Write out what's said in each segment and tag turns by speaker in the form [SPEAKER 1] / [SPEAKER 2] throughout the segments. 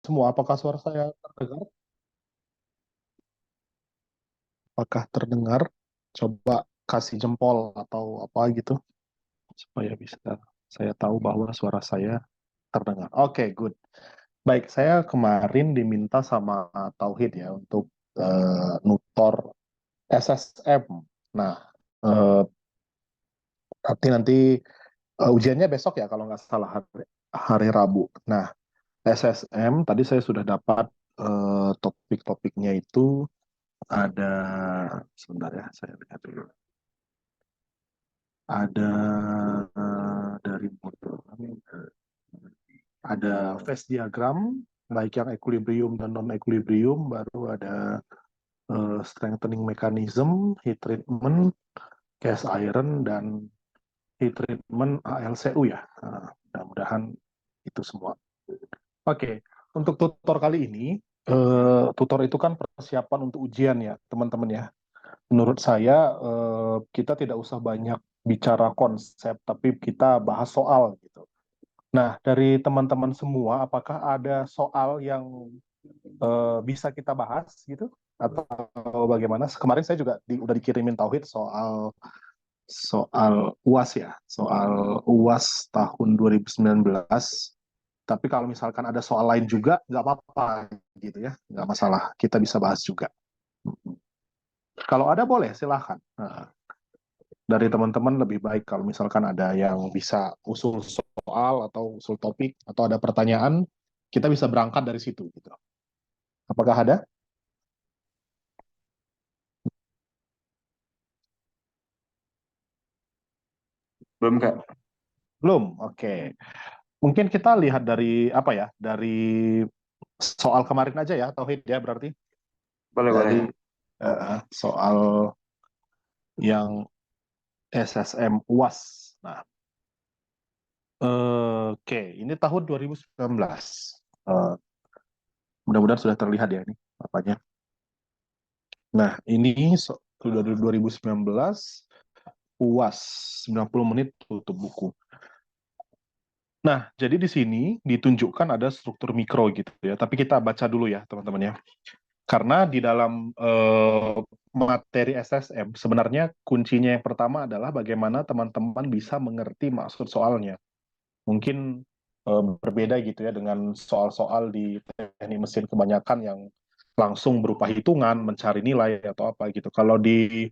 [SPEAKER 1] semua. Apakah suara saya terdengar? Apakah terdengar? Coba kasih jempol atau apa gitu supaya bisa saya tahu bahwa suara saya terdengar. Oke, good. Baik, saya kemarin diminta sama Tauhid ya untuk nutor SSM. Nah, eh, nanti ujiannya besok ya kalau nggak salah hari Rabu. Nah, SSM tadi saya sudah dapat topik-topiknya itu ada sebentar ya saya lihat dulu. Ada dari ada phase diagram baik yang equilibrium dan non equilibrium, baru ada strengthening mechanism, heat treatment, cast iron, dan heat treatment ALCU ya. Nah, mudah-mudahan itu semua. Oke, untuk tutor kali ini, tutor itu kan persiapan untuk ujian ya, teman-teman ya. Menurut saya, kita tidak usah banyak bicara konsep, tapi kita bahas soal gitu. Nah, dari teman-teman semua, apakah ada soal yang bisa kita bahas gitu? Atau bagaimana? Kemarin saya juga udah dikirimin Tauhid soal soal UAS ya, soal UAS tahun 2019. Tapi kalau misalkan ada soal lain juga, nggak apa-apa gitu ya, nggak masalah. Kita bisa bahas juga. Kalau ada boleh, silahkan. Nah, dari teman-teman lebih baik kalau misalkan ada yang bisa usul soal atau usul topik atau ada pertanyaan, kita bisa berangkat dari situ gitu. Apakah ada?
[SPEAKER 2] Belum, Kak.
[SPEAKER 1] Belum. Oke. Mungkin kita lihat dari apa ya? Dari soal kemarin aja ya, Tauhid ya berarti
[SPEAKER 2] Boleh, boleh.
[SPEAKER 1] dari soal yang SSM UAS. Nah, oke, ini tahun 2019. Eh, Mudah-mudahan sudah terlihat ya ini apanya. Nah, ini sudah 2019 UAS 90 menit tutup buku. Nah, jadi di sini ditunjukkan ada struktur mikro gitu ya. Tapi kita baca dulu ya, teman-teman ya. Karena di dalam materi SSM sebenarnya kuncinya yang pertama adalah bagaimana teman-teman bisa mengerti maksud soalnya. Mungkin berbeda gitu ya dengan soal-soal di teknik mesin kebanyakan yang langsung berupa hitungan, mencari nilai atau apa gitu. Kalau di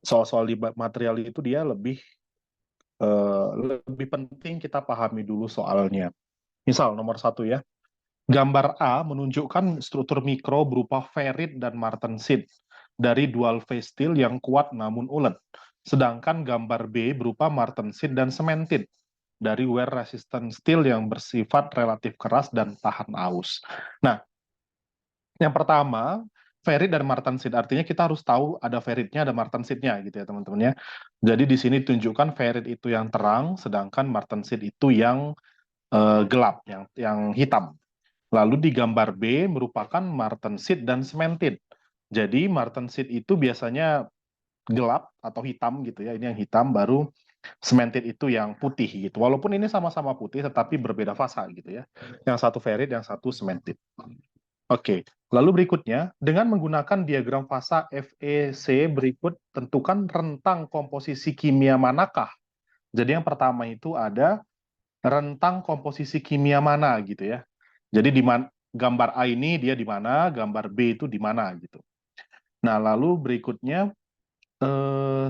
[SPEAKER 1] soal-soal di material itu dia eh, lebih penting kita pahami dulu soalnya. Misal nomor satu ya, gambar A menunjukkan struktur mikro berupa ferrit dan martensit dari dual phase steel yang kuat namun ulet. Sedangkan gambar B berupa martensit dan sementit dari wear resistant steel yang bersifat relatif keras dan tahan aus. Nah, yang pertama, ferrit dan martensit. Artinya kita harus tahu ada ferritnya, ada martensitnya gitu ya teman-teman ya. Jadi di sini tunjukkan ferrit itu yang terang, sedangkan martensit itu yang gelap, yang hitam. Lalu di gambar B merupakan martensit dan sementit. Jadi martensit itu biasanya gelap atau hitam gitu ya. Ini yang hitam, baru sementit itu yang putih gitu. Walaupun ini sama-sama putih tetapi berbeda fasa gitu ya. Yang satu ferrit, yang satu sementit. Oke. Lalu berikutnya, dengan menggunakan diagram fasa FEC berikut, tentukan rentang komposisi kimia manakah. Jadi yang pertama itu ada rentang komposisi kimia mana gitu ya. Jadi gambar A ini dia di mana, gambar B itu di mana gitu. Nah, lalu berikutnya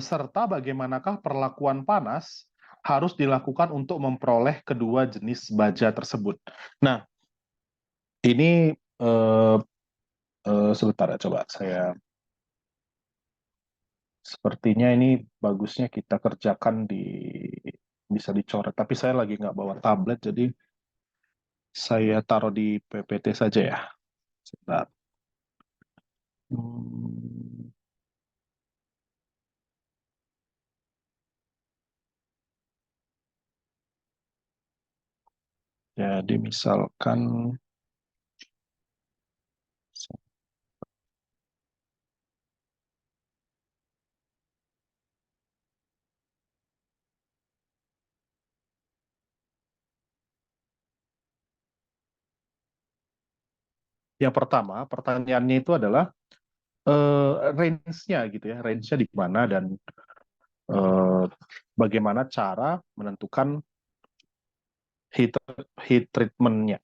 [SPEAKER 1] serta bagaimanakah perlakuan panas harus dilakukan untuk memperoleh kedua jenis baja tersebut. Nah, ini eh, sebentar ya, coba saya sepertinya ini bagusnya kita kerjakan bisa dicoret. Tapi saya lagi nggak bawa tablet, jadi saya taruh di PPT saja ya. Sebentar. Hmm, jadi misalkan, Yang pertama, pertanyaannya itu adalah range-nya gitu ya, range-nya di mana dan eh, bagaimana cara menentukan heat heat treatment-nya.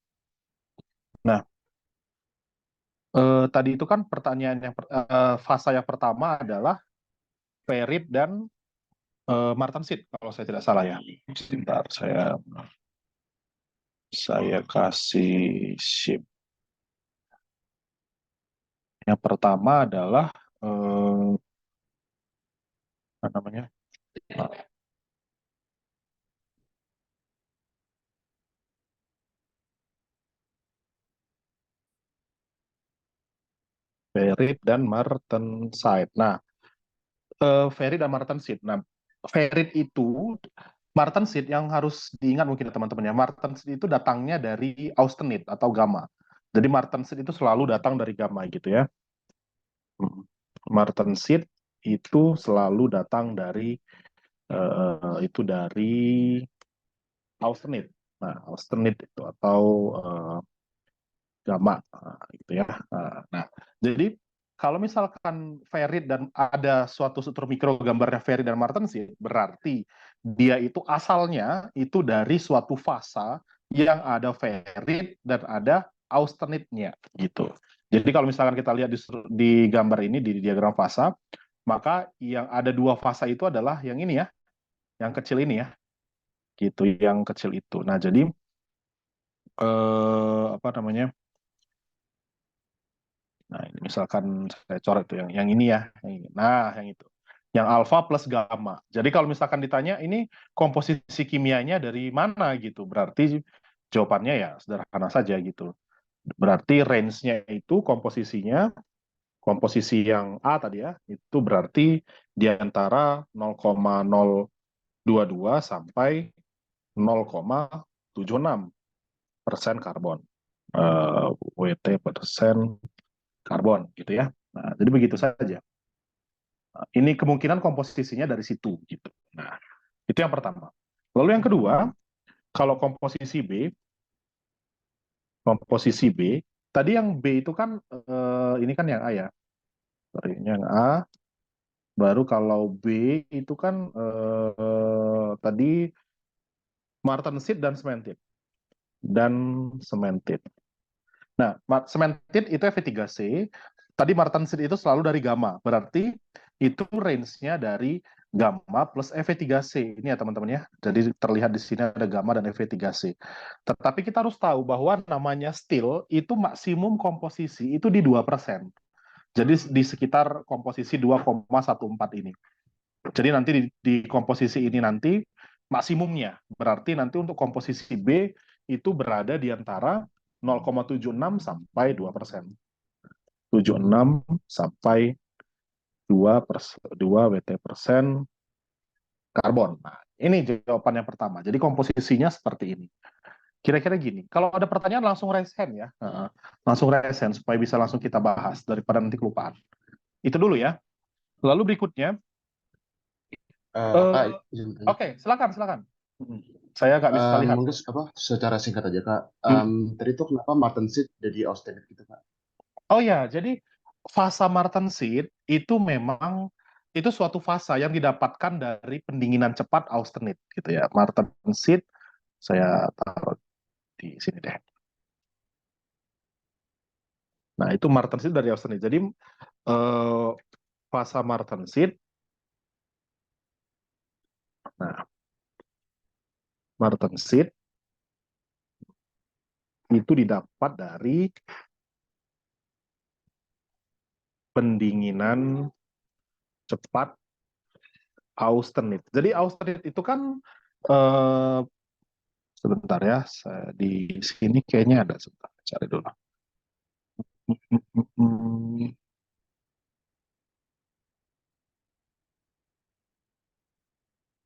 [SPEAKER 1] Nah, tadi itu kan pertanyaan fase yang pertama adalah Ferit dan Martensit kalau saya tidak salah ya. Sebentar, saya kasih shift. Yang pertama adalah apa namanya? Ferit dan Martensite. Nah, Ferit dan Martensit. Nah, Ferit itu Martensit yang harus diingat mungkin ya teman-teman ya. Martensit itu datangnya dari austenit atau gamma. Jadi Martensit itu selalu datang dari gamma gitu ya. Martensit itu selalu datang dari itu dari austenit. Nah, austenit itu atau gamma gitu ya. Nah, jadi kalau misalkan ferrit dan ada suatu struktur mikro gambarnya ferrit dan martensit, berarti dia itu asalnya itu dari suatu fasa yang ada ferrit dan ada austenitnya gitu. Jadi kalau misalkan kita lihat di gambar ini di diagram fasa, maka yang ada dua fasa itu adalah yang ini ya, yang kecil ini ya, gitu, yang kecil itu. Nah, jadi apa namanya? Nah, ini misalkan saya coret tuh yang ini ya, yang ini. Nah, yang itu. Yang alfa plus gamma. Jadi kalau misalkan ditanya ini komposisi kimianya dari mana gitu, berarti jawabannya ya sederhana saja gitu. Berarti range-nya itu komposisinya, komposisi yang A tadi ya, itu berarti di antara 0,022 sampai 0,76% karbon. WT persen karbon gitu ya. Nah, jadi begitu saja. Ini kemungkinan komposisinya dari situ gitu. Nah, itu yang pertama. Lalu yang kedua, kalau komposisi B, tadi yang B itu kan ini kan yang A ya. Sorry, ini yang A. Baru kalau B itu kan tadi martensit dan sementit. Nah, sementit itu Fe3C. Tadi martensit itu selalu dari gamma. Berarti itu range-nya dari gamma plus Fe3C. Ini ya teman-teman ya. Jadi terlihat di sini ada gamma dan Fe3C. Tetapi kita harus tahu bahwa namanya steel itu maksimum komposisi itu di 2%. Jadi di sekitar komposisi 2,14 ini. Jadi nanti di komposisi ini nanti maksimumnya. Berarti nanti untuk komposisi B itu berada di antara 0,76 sampai 2%. 76 sampai 2 WT persen karbon. Nah, ini jawaban yang pertama. Jadi komposisinya seperti ini. Kira-kira gini, kalau ada pertanyaan langsung raise hand ya. Langsung raise hand supaya bisa langsung kita bahas daripada nanti kelupaan. Itu dulu ya. Lalu berikutnya,
[SPEAKER 3] Kak, izin tanya.
[SPEAKER 1] oke, silakan, silakan. Saya nggak bisa lihat.
[SPEAKER 3] Mungkin apa secara singkat aja Kak. Tadi itu kenapa martensit jadi austenit gitu Kak?
[SPEAKER 1] Oh ya, jadi fasa martensit itu memang itu suatu fasa yang didapatkan dari pendinginan cepat austenit gitu ya. Martensit saya taruh di sini deh. Nah, itu martensit dari austenit. Jadi eh, fasa martensit, nah martensit itu didapat dari pendinginan cepat austenit. Jadi austenit itu kan eh, sebentar ya, saya di sini kayaknya ada sebentar cari dulu.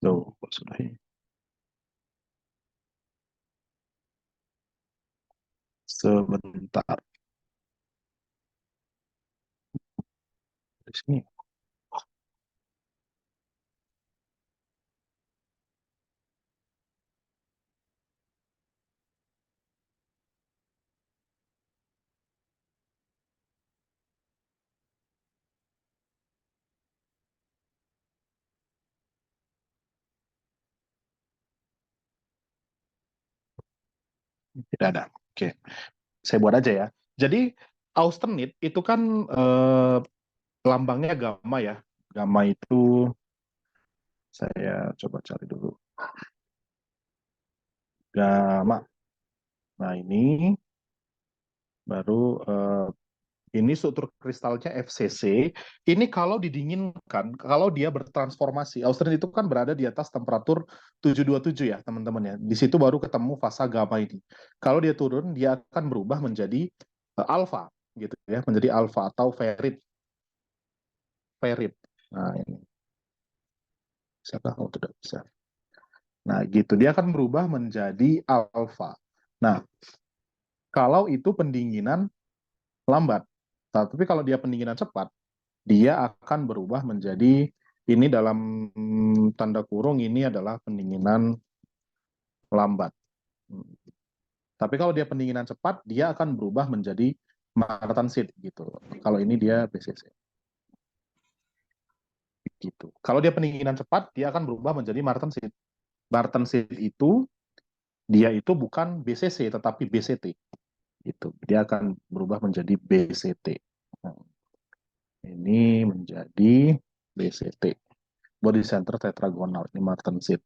[SPEAKER 1] Tuh, sudah ini. Sebentar. Di sini. Tidak ada. Oke, saya buat aja ya. Jadi austenit itu kan lambangnya gamma ya. Gamma itu saya coba cari dulu. Gamma. Nah ini baru ini struktur kristalnya FCC. Ini kalau didinginkan, kalau dia bertransformasi, austenit itu kan berada di atas temperatur 727 ya teman-teman ya. Di situ baru ketemu fasa gamma ini. Kalau dia turun, dia akan berubah menjadi alfa gitu ya, menjadi alfa atau ferit. Ferit. Nah ini, bisakah? Oh tidak bisa. Nah gitu, dia akan berubah menjadi alfa. Nah, kalau itu pendinginan lambat. Tapi kalau dia pendinginan cepat, dia akan berubah menjadi ini dalam tanda kurung ini adalah pendinginan lambat. Tapi kalau dia pendinginan cepat, dia akan berubah menjadi martensit gitu. Kalau ini dia BCC. Gitu. Kalau dia pendinginan cepat, dia akan berubah menjadi martensit. Martensit itu dia itu bukan BCC tetapi BCT. Gitu. Dia akan berubah menjadi BCT. Nah, ini menjadi BCT. Body center tetragonal, ini martensit.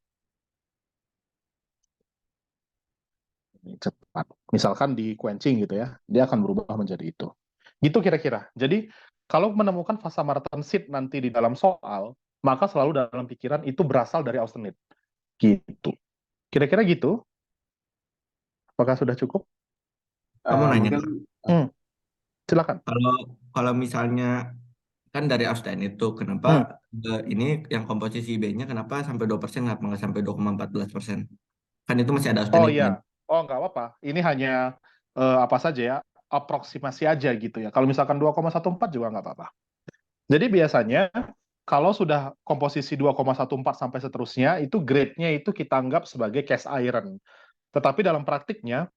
[SPEAKER 1] Ini cepat. Misalkan di quenching gitu ya, dia akan berubah menjadi itu. Gitu kira-kira. Jadi kalau menemukan fasa martensit nanti di dalam soal, maka selalu dalam pikiran itu berasal dari austenit. Gitu. Kira-kira gitu. Apakah sudah cukup?
[SPEAKER 4] Kamu nanya,
[SPEAKER 3] Mungkin
[SPEAKER 4] Kak,
[SPEAKER 1] Hmm, silakan.
[SPEAKER 4] kalau kalau misalnya kan dari Austin itu kenapa
[SPEAKER 1] Hmm.
[SPEAKER 4] ini yang komposisi B-nya kenapa sampai 2%, kenapa nggak sampai 2,14%? Kan itu masih ada
[SPEAKER 1] Oh
[SPEAKER 4] austenitnya.
[SPEAKER 1] iya. Oh nggak apa-apa. Ini hanya apa saja ya, aproksimasi aja gitu ya. Kalau misalkan 2,14 juga nggak apa-apa. Jadi biasanya kalau sudah komposisi 2,14 sampai seterusnya, itu grade-nya itu kita anggap sebagai cast iron. Tetapi dalam praktiknya,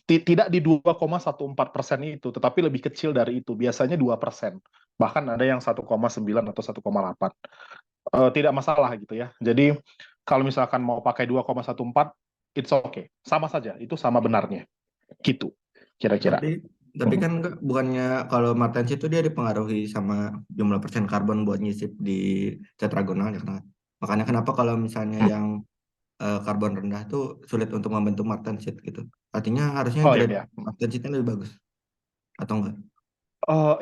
[SPEAKER 1] tidak di 2,14% itu, tetapi lebih kecil dari itu, biasanya 2%. Bahkan ada yang 1,9 atau 1,8. Tidak masalah gitu ya. Jadi kalau misalkan mau pakai 2,14, it's okay. Sama saja, itu sama benarnya. Gitu, kira-kira.
[SPEAKER 4] Tapi kan bukannya kalau martensi itu dia dipengaruhi sama jumlah persen karbon buat nyisip di tetragonal ya kan? Makanya kenapa kalau misalnya yang karbon rendah tuh sulit untuk membentuk martensit gitu. Artinya harusnya
[SPEAKER 1] Oh iya,
[SPEAKER 4] grade
[SPEAKER 1] iya.
[SPEAKER 4] martensitnya lebih bagus atau enggak?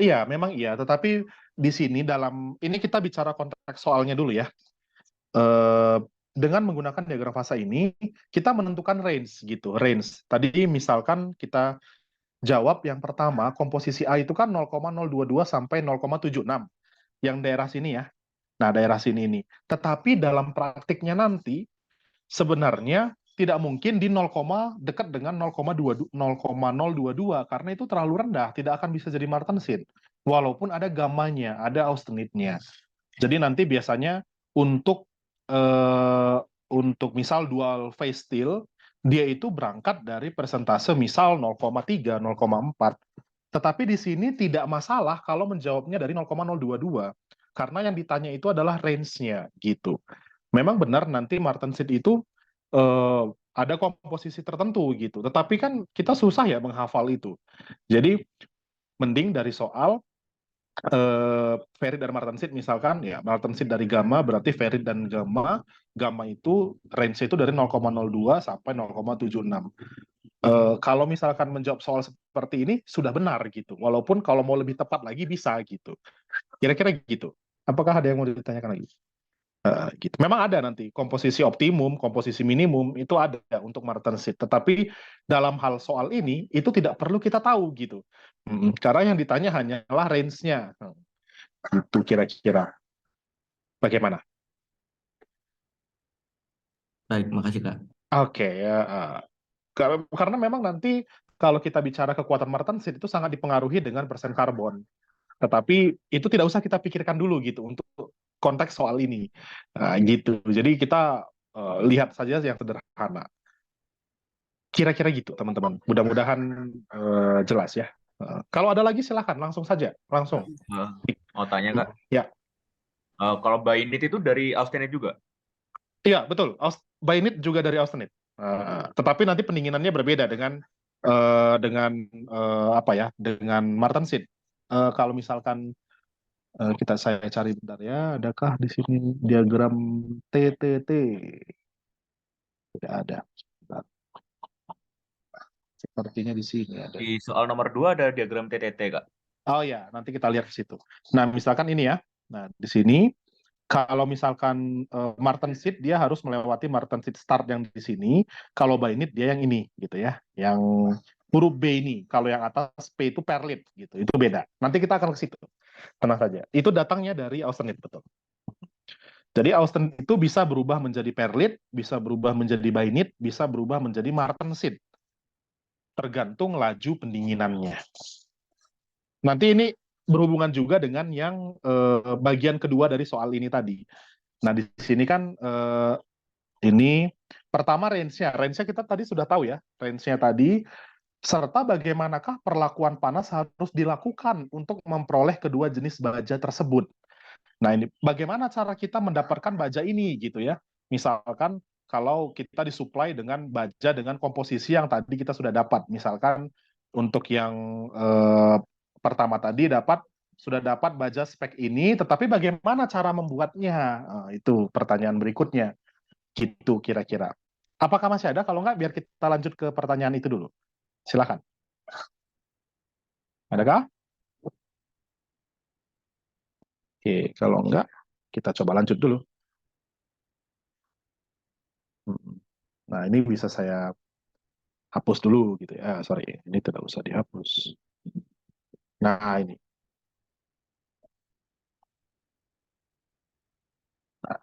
[SPEAKER 1] Iya, memang iya. Tetapi di sini dalam ini kita bicara konteks soalnya dulu ya. Eh, dengan menggunakan diagram fasa ini, kita menentukan range gitu, range. Tadi misalkan kita jawab yang pertama, komposisi A itu kan 0,022 sampai 0,76, yang daerah sini ya. Nah, daerah sini ini. Tetapi dalam praktiknya nanti, sebenarnya tidak mungkin di 0, dekat dengan 0,022 karena itu terlalu rendah, tidak akan bisa jadi martensit. Walaupun ada gammanya, ada austenitnya. Jadi nanti biasanya untuk untuk misal dual phase steel, dia itu berangkat dari persentase misal 0,3, 0,4. Tetapi di sini tidak masalah kalau menjawabnya dari 0,022. Karena yang ditanya itu adalah range-nya gitu. Memang benar nanti martensit itu ada komposisi tertentu gitu. Tetapi kan kita susah ya menghafal itu. Jadi mending dari soal Ferit dan martensit misalkan ya martensit dari gamma berarti ferit dan gamma itu range itu dari 0,02 sampai 0,76. Kalau misalkan menjawab soal seperti ini sudah benar gitu walaupun kalau mau lebih tepat lagi bisa gitu kira-kira gitu. Apakah ada yang mau ditanyakan lagi? Gitu. Memang ada nanti komposisi optimum, komposisi minimum itu ada untuk martensit. Tetapi dalam hal soal ini itu tidak perlu kita tahu gitu. Karena yang ditanya hanyalah range-nya. Itu kira-kira bagaimana?
[SPEAKER 4] Baik, makasih Kak.
[SPEAKER 1] Oke ya. Karena memang nanti kalau kita bicara kekuatan martensit itu sangat dipengaruhi dengan persen karbon. Tetapi itu tidak usah kita pikirkan dulu gitu untuk konteks soal ini. Gitu. Jadi kita lihat saja yang sederhana. Kira-kira gitu teman-teman. Mudah-mudahan jelas ya. Kalau ada lagi silahkan langsung saja. Langsung.
[SPEAKER 5] Mau tanya Kak,
[SPEAKER 1] Ya.
[SPEAKER 5] kalau Bainit itu dari austenit juga?
[SPEAKER 1] Iya, betul. Bainit juga dari austenit. Tetapi nanti pendinginannya berbeda dengan dengan apa ya? Dengan martensit. Kalau misalkan saya cari bentar ya, adakah di sini diagram TTT? Tidak ada. Bentar. Sepertinya di sini ada.
[SPEAKER 5] Di soal nomor 2 ada diagram TTT, Kak.
[SPEAKER 1] Oh ya, nanti kita lihat ke situ. Nah, misalkan ini ya. Nah, di sini kalau misalkan martensit dia harus melewati martensit start yang di sini. Kalau bainit dia yang ini gitu ya. Yang huruf B ini. Kalau yang atas P itu perlit gitu. Itu beda. Nanti kita akan ke situ. Tenang saja. Itu datangnya dari Austenit, betul. Jadi Austenit itu bisa berubah menjadi perlit, bisa berubah menjadi bainit, bisa berubah menjadi martensit. Tergantung laju pendinginannya. Nanti ini berhubungan juga dengan yang bagian kedua dari soal ini tadi. Nah, di sini kan ini pertama range-nya. Range-nya kita tadi sudah tahu ya. Range-nya tadi, serta bagaimanakah perlakuan panas harus dilakukan untuk memperoleh kedua jenis baja tersebut. Nah, ini bagaimana cara kita mendapatkan baja ini gitu ya. Misalkan kalau kita disuplai dengan baja dengan komposisi yang tadi kita sudah dapat. Misalkan untuk yang pertama tadi sudah dapat baja spek ini, tetapi bagaimana cara membuatnya? Nah, itu pertanyaan berikutnya. Gitu kira-kira. Apakah masih ada? Kalau nggak, biar kita lanjut ke pertanyaan itu dulu. Silakan. Adakah? Oke, kalau enggak, kita coba lanjut dulu. Nah, ini bisa saya hapus dulu gitu ya. Sorry, ini tidak usah dihapus. Nah, ini. Nah,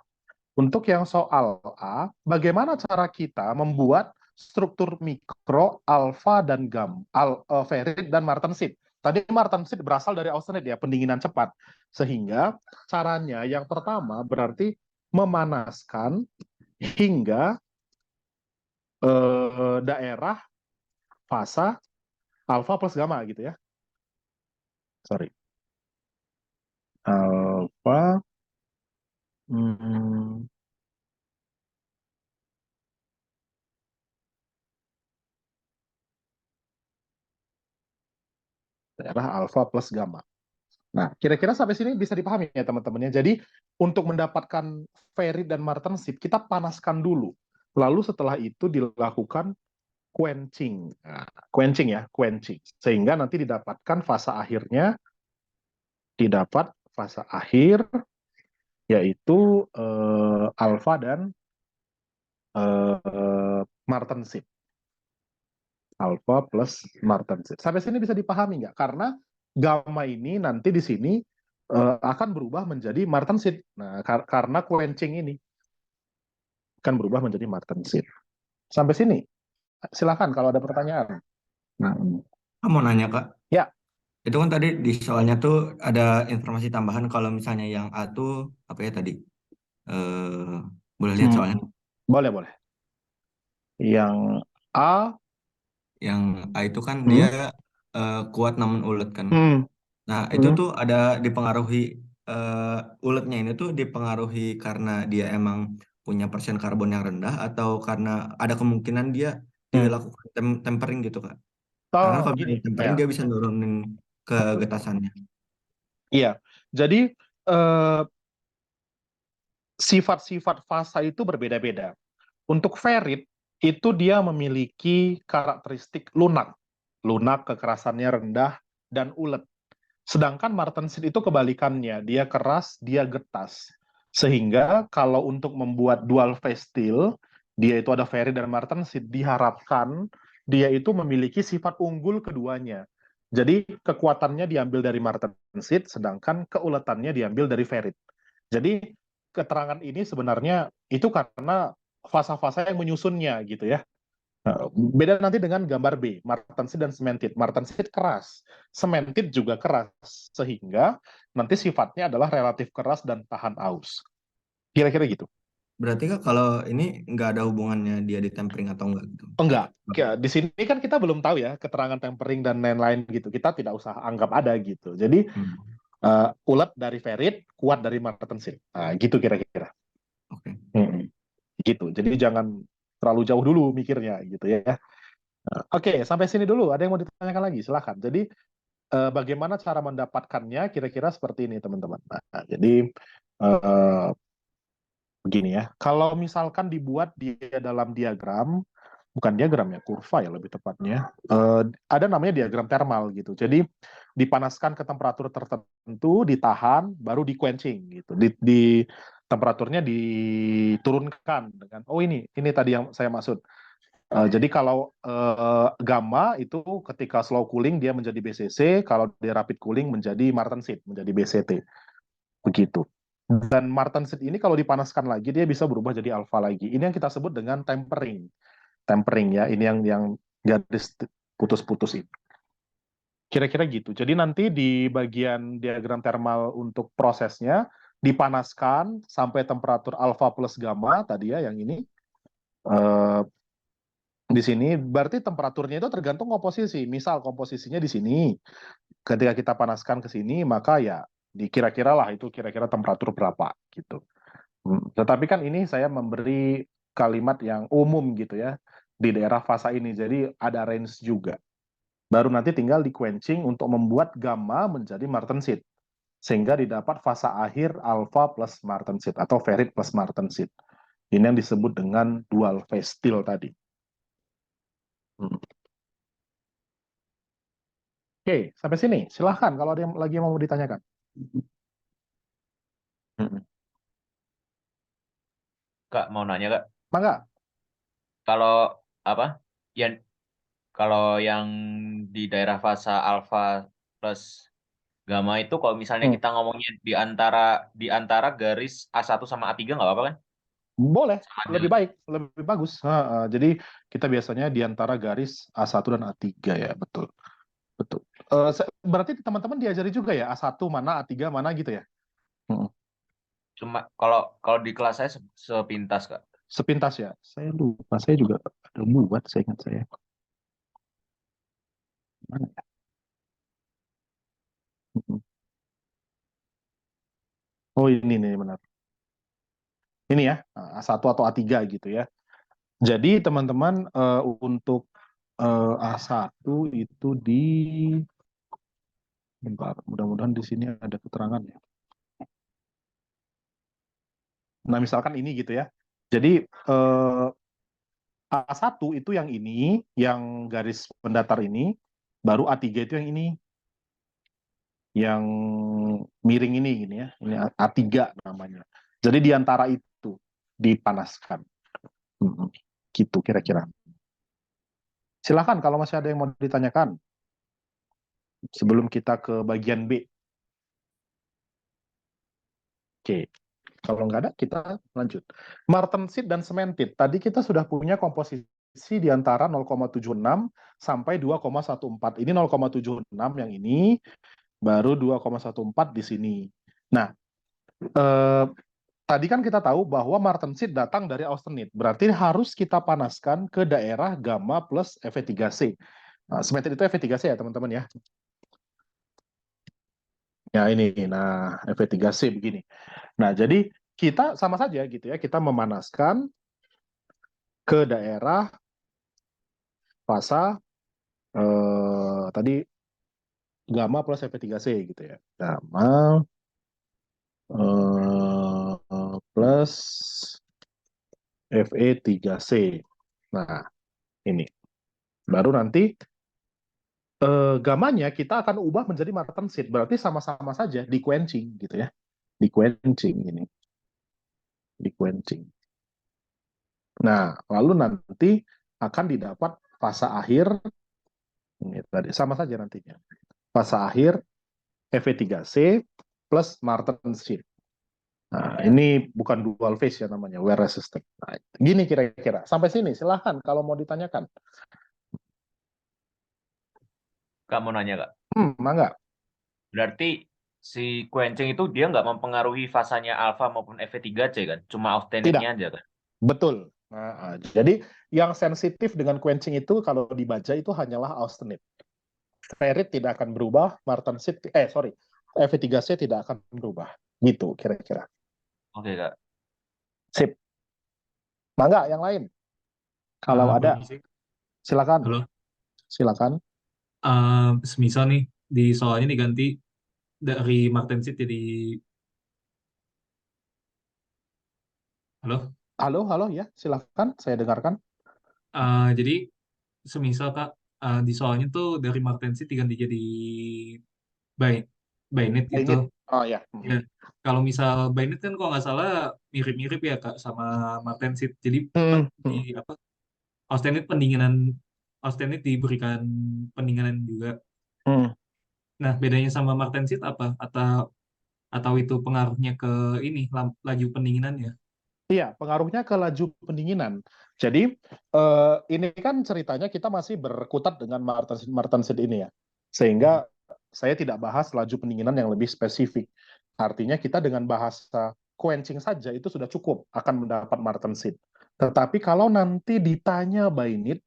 [SPEAKER 1] untuk yang soal A, bagaimana cara kita membuat struktur mikro, alfa, dan ferrit, dan martensit? Tadi martensit berasal dari austenit ya, pendinginan cepat. Sehingga caranya yang pertama berarti memanaskan hingga daerah fasa alfa plus gamma gitu ya. Sorry. Alfa. Daerah alfa plus gamma. Nah, kira-kira sampai sini bisa dipahami ya teman-teman ya. Jadi untuk mendapatkan ferrit dan martensit kita panaskan dulu. Lalu setelah itu dilakukan quenching. Nah, quenching. Sehingga nanti didapatkan fase akhirnya, yaitu alfa dan martensit. Alfa plus martensit. Sampai sini bisa dipahami nggak? Karena gamma ini nanti di sini akan berubah menjadi martensit. Nah, karena quenching ini akan berubah menjadi martensit. Sampai sini, silakan kalau ada pertanyaan. Nah,
[SPEAKER 4] Mau nanya, Kak.
[SPEAKER 1] ya,
[SPEAKER 4] Itu kan tadi di soalnya tuh ada informasi tambahan kalau misalnya yang A tuh apa ya tadi? Boleh lihat soalnya.
[SPEAKER 1] boleh. Yang A,
[SPEAKER 4] Yang A itu kan dia kuat namun ulet kan. Nah, itu tuh ada dipengaruhi uletnya ini tuh dipengaruhi karena dia emang punya persen karbon yang rendah atau karena ada kemungkinan dia dilakukan tempering gitu, Kak. Karena kalau
[SPEAKER 1] gini,
[SPEAKER 4] tempering
[SPEAKER 1] ya,
[SPEAKER 4] dia bisa nurunin kegetasannya.
[SPEAKER 1] iya. Jadi sifat-sifat fasa itu berbeda-beda. Untuk ferrit itu dia memiliki karakteristik lunak. Lunak, kekerasannya rendah, dan ulet. Sedangkan martensit itu kebalikannya, dia keras, dia getas. Sehingga kalau untuk membuat dual phase steel, dia itu ada ferrit dan martensit, diharapkan dia itu memiliki sifat unggul keduanya. Jadi kekuatannya diambil dari martensit, sedangkan keuletannya diambil dari ferrit. Jadi keterangan ini sebenarnya itu karena fasa-fasa yang menyusunnya gitu ya. Beda nanti dengan gambar B, martensit dan sementit. Martensit keras, sementit juga keras, sehingga nanti sifatnya adalah relatif keras dan tahan aus. Kira-kira gitu.
[SPEAKER 4] Berarti Kak kalau ini nggak ada hubungannya dia di tempering atau enggak gitu?
[SPEAKER 1] Enggak. Ya, di sini kan kita belum tahu ya keterangan tempering dan lain-lain gitu. Kita tidak usah anggap ada gitu. Jadi ulet dari ferrit, kuat dari martensit. Nah, gitu kira-kira.
[SPEAKER 4] Oke.
[SPEAKER 1] Gitu. Jadi jangan terlalu jauh dulu mikirnya gitu ya. Oke, sampai sini dulu. Ada yang mau ditanyakan lagi? Silakan. Jadi, bagaimana cara mendapatkannya? Kira-kira seperti ini, teman-teman. Nah, jadi eh, begini ya. Kalau misalkan dibuat dia dalam diagram, bukan diagram ya, kurva ya lebih tepatnya. Ada namanya diagram thermal gitu. Jadi dipanaskan ke temperatur tertentu, ditahan, baru di quenching gitu. Temperaturnya diturunkan dengan ini tadi yang saya maksud. Jadi kalau gamma itu ketika slow cooling dia menjadi BCC, kalau dia rapid cooling menjadi martensit, menjadi BCT. Begitu. Dan martensit ini kalau dipanaskan lagi dia bisa berubah jadi alfa lagi. Ini yang kita sebut dengan tempering. Tempering ya, ini yang garis putus-putus ini. Kira-kira gitu. Jadi nanti di bagian diagram thermal untuk prosesnya dipanaskan sampai temperatur alfa plus gamma tadi ya yang ini. Eh, di sini berarti temperaturnya itu tergantung komposisi. Misal komposisinya di sini, ketika kita panaskan ke sini, maka ya dikira-kira lah itu kira-kira temperatur berapa gitu. Tetapi kan ini saya memberi kalimat yang umum gitu ya di daerah fasa ini. Jadi ada range juga. Baru nanti tinggal di quenching untuk membuat gamma menjadi martensit. Sehingga didapat fasa akhir alpha plus martensit atau ferrit plus martensit. Ini yang disebut dengan dual phase still tadi. Oke, sampai sini. Silahkan kalau ada yang lagi mau ditanyakan.
[SPEAKER 5] Kak, mau nanya Kak,
[SPEAKER 1] Mangga.
[SPEAKER 5] kalau apa? Yang kalau yang di daerah fasa alfa plus gamma itu kalau misalnya
[SPEAKER 1] Hmm.
[SPEAKER 5] kita ngomongnya di antara garis A1 sama A3 nggak apa-apa kan?
[SPEAKER 1] Boleh,
[SPEAKER 5] Sama aja
[SPEAKER 1] lebih
[SPEAKER 5] kan?
[SPEAKER 1] baik, lebih bagus. Jadi kita biasanya di antara garis A1 dan A3 ya, betul. Betul. Berarti teman-teman diajari juga ya A1 mana, A3 mana gitu ya? Hmm.
[SPEAKER 5] Cuma kalau kalau di kelas saya sepintas Kak.
[SPEAKER 1] Sepintas ya. Saya lupa, saya juga ada buat, saya ingat saya. Mana ya? Hmm. Oh ini nih benar. Ini ya, A1 atau A3 gitu ya. Jadi teman-teman untuk A1 itu bentar, mudah-mudahan di sini ada keterangan ya. Nah, misalkan ini gitu ya. Jadi A1 itu yang ini, yang garis pendatar ini, baru A3 itu yang ini, yang miring ini gini ya. Ini A3 namanya. Jadi di antara itu dipanaskan. Gitu kira-kira. Silakan kalau masih ada yang mau ditanyakan sebelum kita ke bagian B. Oke. Kalau nggak ada, kita lanjut. Martensit dan sementit. Tadi kita sudah punya komposisi di antara 0,76 sampai 2,14. Ini 0,76 yang ini, baru 2,14 di sini. Nah, tadi kan kita tahu bahwa martensit datang dari austenit. Berarti harus kita panaskan ke daerah gamma plus Fe3C. Nah, sementit itu Fe3C ya, teman-teman ya. Ya ini, nah Fe3C begini. Nah, jadi kita sama saja gitu ya, kita memanaskan ke daerah fasa tadi gamma plus Fe3C gitu ya. Gamma plus Fe3C. Nah, ini. Baru nanti gamanya kita akan ubah menjadi martensit. Berarti sama-sama saja di quenching gitu ya. Di quenching ini. Di quenching. Nah, lalu nanti akan didapat fasa akhir ini tadi sama saja nantinya. Fasa akhir Fe3C plus martensit. Nah, ini bukan dual phase ya namanya, wear resistant. Nah, gini kira-kira. Sampai sini silahkan kalau mau ditanyakan.
[SPEAKER 5] Kak mau nanya Kak.
[SPEAKER 1] Mangga.
[SPEAKER 5] Berarti si quenching itu dia nggak mempengaruhi fasanya alfa maupun Fe3C kan? Cuma
[SPEAKER 1] Tidak,
[SPEAKER 5] austenitnya aja kan?
[SPEAKER 1] betul. Nah, jadi yang sensitif dengan quenching itu kalau dibaca itu hanyalah austenit. Ferrit tidak akan berubah, martensit, Fe3C tidak akan berubah. Gitu kira-kira.
[SPEAKER 5] Oke Kak.
[SPEAKER 1] Sip. Mangga yang lain. Kalau ada,
[SPEAKER 6] Permisi.
[SPEAKER 1] silakan.
[SPEAKER 6] Halo.
[SPEAKER 1] silakan.
[SPEAKER 6] Semisal nih di soalnya diganti dari Martensit jadi halo.
[SPEAKER 1] Halo, ya, silakan, saya dengarkan.
[SPEAKER 6] Jadi semisal Kak, di soalnya tuh dari Martensit diganti jadi Bainet gitu.
[SPEAKER 1] Ini, oh ya,
[SPEAKER 6] Ya, kalau misal Bainet kan kalau nggak salah mirip-mirip ya Kak sama Martensit. Jadi
[SPEAKER 1] Hmm,
[SPEAKER 6] di
[SPEAKER 1] hmm,
[SPEAKER 6] apa? Austenit diberikan pendinginan juga.
[SPEAKER 1] hmm.
[SPEAKER 6] Nah, bedanya sama Martensit apa? Atau itu pengaruhnya ke ini laju pendinginannya?
[SPEAKER 1] Iya, pengaruhnya ke laju pendinginan. Jadi ini kan ceritanya kita masih berkutat dengan Martensit ini ya, sehingga saya tidak bahas laju pendinginan yang lebih spesifik. Artinya kita dengan bahasa quenching saja itu sudah cukup akan mendapat Martensit. Tetapi kalau nanti ditanya Bainit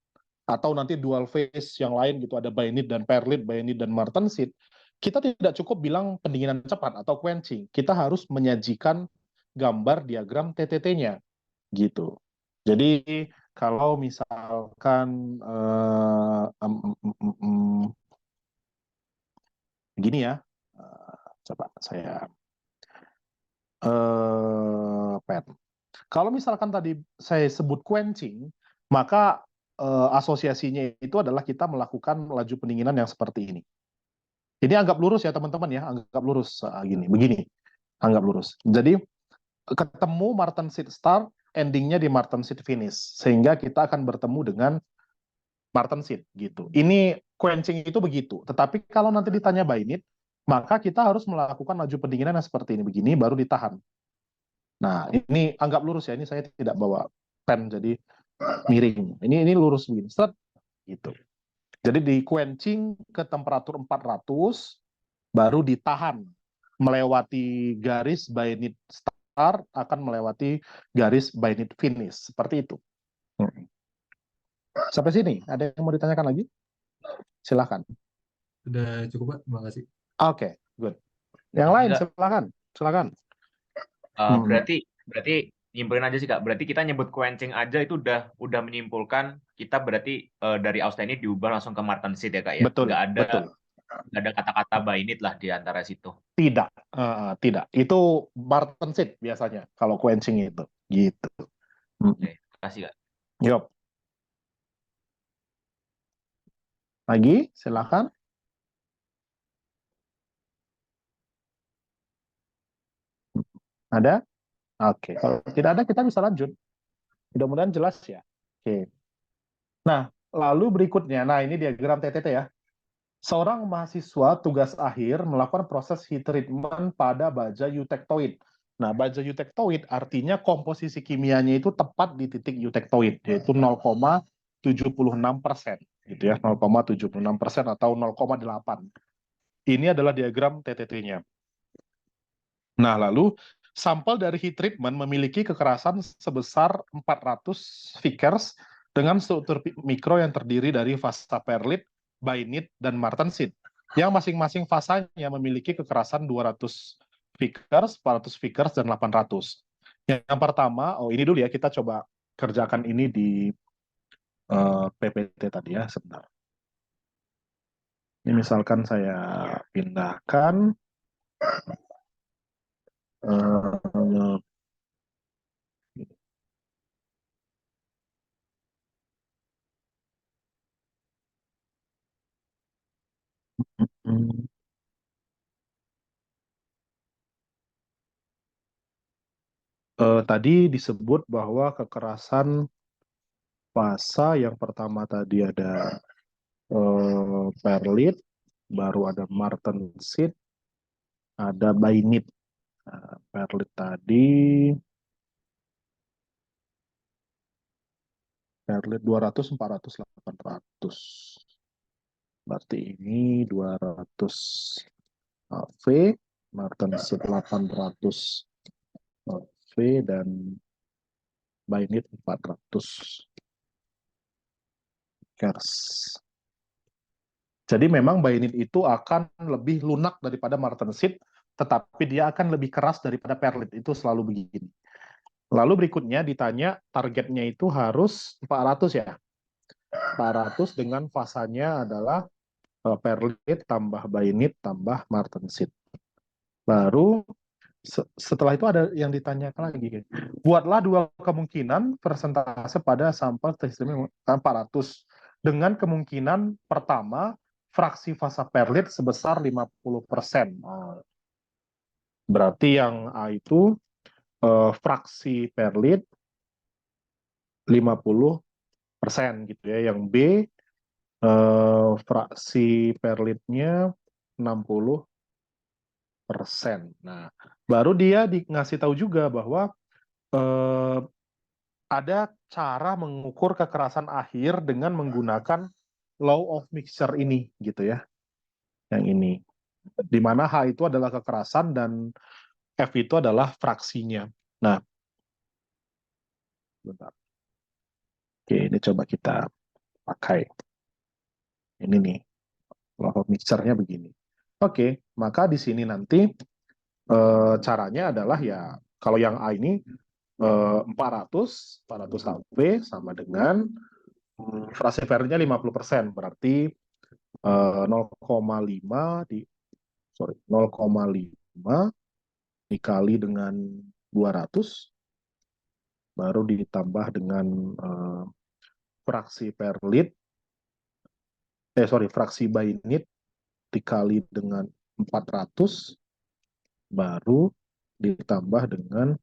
[SPEAKER 1] atau nanti dual phase yang lain gitu, ada Bainit dan Perlit, Bainit dan Martensit, kita tidak cukup bilang pendinginan cepat atau quenching. Kita harus menyajikan gambar diagram TTT-nya gitu. Jadi kalau misalkan gini ya, coba saya pen. Kalau misalkan tadi saya sebut quenching, maka asosiasinya itu adalah kita melakukan laju pendinginan yang seperti ini. Ini anggap lurus ya teman-teman ya, anggap lurus begini, anggap lurus. Jadi ketemu Martensit start, endingnya di Martensit finish, sehingga kita akan bertemu dengan Martensit gitu. Ini quenching itu begitu. Tetapi kalau nanti ditanya Bainit, maka kita harus melakukan laju pendinginan yang seperti ini begini, baru ditahan. Nah, ini anggap lurus ya. Ini saya tidak bawa pen, jadi miring. Ini lurus begini, set gitu. Jadi di quenching ke temperatur 400, baru ditahan melewati garis Bainit start, akan melewati garis Bainit finish, seperti itu. Sampai sini, ada yang mau ditanyakan lagi? Silahkan.
[SPEAKER 6] Udah cukup Pak, terima kasih.
[SPEAKER 1] Oke, good. Yang lain,
[SPEAKER 5] Enggak.
[SPEAKER 1] silakan.
[SPEAKER 5] Berarti nyimpulin aja sih Kak. Berarti kita nyebut quenching aja itu udah menyimpulkan kita berarti dari Austenit diubah langsung ke Martensit ya Kak ya.
[SPEAKER 1] Betul,
[SPEAKER 5] Nggak ada kata-kata Bainit lah di antara situ.
[SPEAKER 1] Tidak, tidak. Itu Martensit biasanya kalau quenching itu, gitu.
[SPEAKER 5] Oke, kasih Kak.
[SPEAKER 1] Yup. Lagi, silakan. Ada? Oke. Kalau tidak ada, kita bisa lanjut. Mudah-mudahan jelas ya. Oke. Nah, lalu berikutnya, nah ini diagram TTT ya. Seorang mahasiswa tugas akhir melakukan proses heat treatment pada baja eutectoid. Nah, baja eutectoid artinya komposisi kimianya itu tepat di titik eutectoid, yaitu 0,76%, gitu ya, 0,76% atau 0,8. Ini adalah diagram TTT-nya. Nah, lalu sampel dari heat treatment memiliki kekerasan sebesar 400 Vickers dengan struktur mikro yang terdiri dari fasa Perlit, Bainit, dan Martensit, yang masing-masing fasanya memiliki kekerasan 200 Vickers, 400 Vickers, dan 800. Yang pertama, ini dulu ya, kita coba kerjakan ini di PPT tadi ya, sebentar. Ini misalkan saya pindahkan tadi disebut bahwa kekerasan fasa yang pertama tadi ada Perlit, baru ada Martensit, ada Bainit. Nah, Perlit tadi Perlit 200, 400, 800. Berarti ini 200 V, Martensit 800 V, dan Bainit 400 Kers. Jadi memang Bainit itu akan lebih lunak daripada Martensit, tetapi dia akan lebih keras daripada Perlit. Itu selalu begini. Lalu berikutnya ditanya targetnya itu harus 400 ya. 400 dengan fasanya adalah perlit tambah bainit tambah martensit. Baru setelah itu ada yang ditanyakan lagi. Buatlah dua kemungkinan persentase pada sampel trisomia 400 dengan kemungkinan pertama fraksi fasa perlit sebesar 50%. Berarti yang A itu fraksi perlit 50% gitu ya. Yang B fraksi perlitnya 60%. Nah, baru dia ngasih tahu juga bahwa ada cara mengukur kekerasan akhir dengan menggunakan law of mixture ini, gitu ya. Yang ini. Di mana H itu adalah kekerasan dan F itu adalah fraksinya. Nah, bentar. Oke, ini coba kita pakai. Ini nih, law of mixture-nya begini. Oke, maka di sini nanti caranya adalah ya, kalau yang A ini 400 HV sama dengan frase perlitnya 50%, berarti 0,5 dikali dengan 200 baru ditambah dengan fraksi fraksi bainit dikali dengan 400 baru ditambah dengan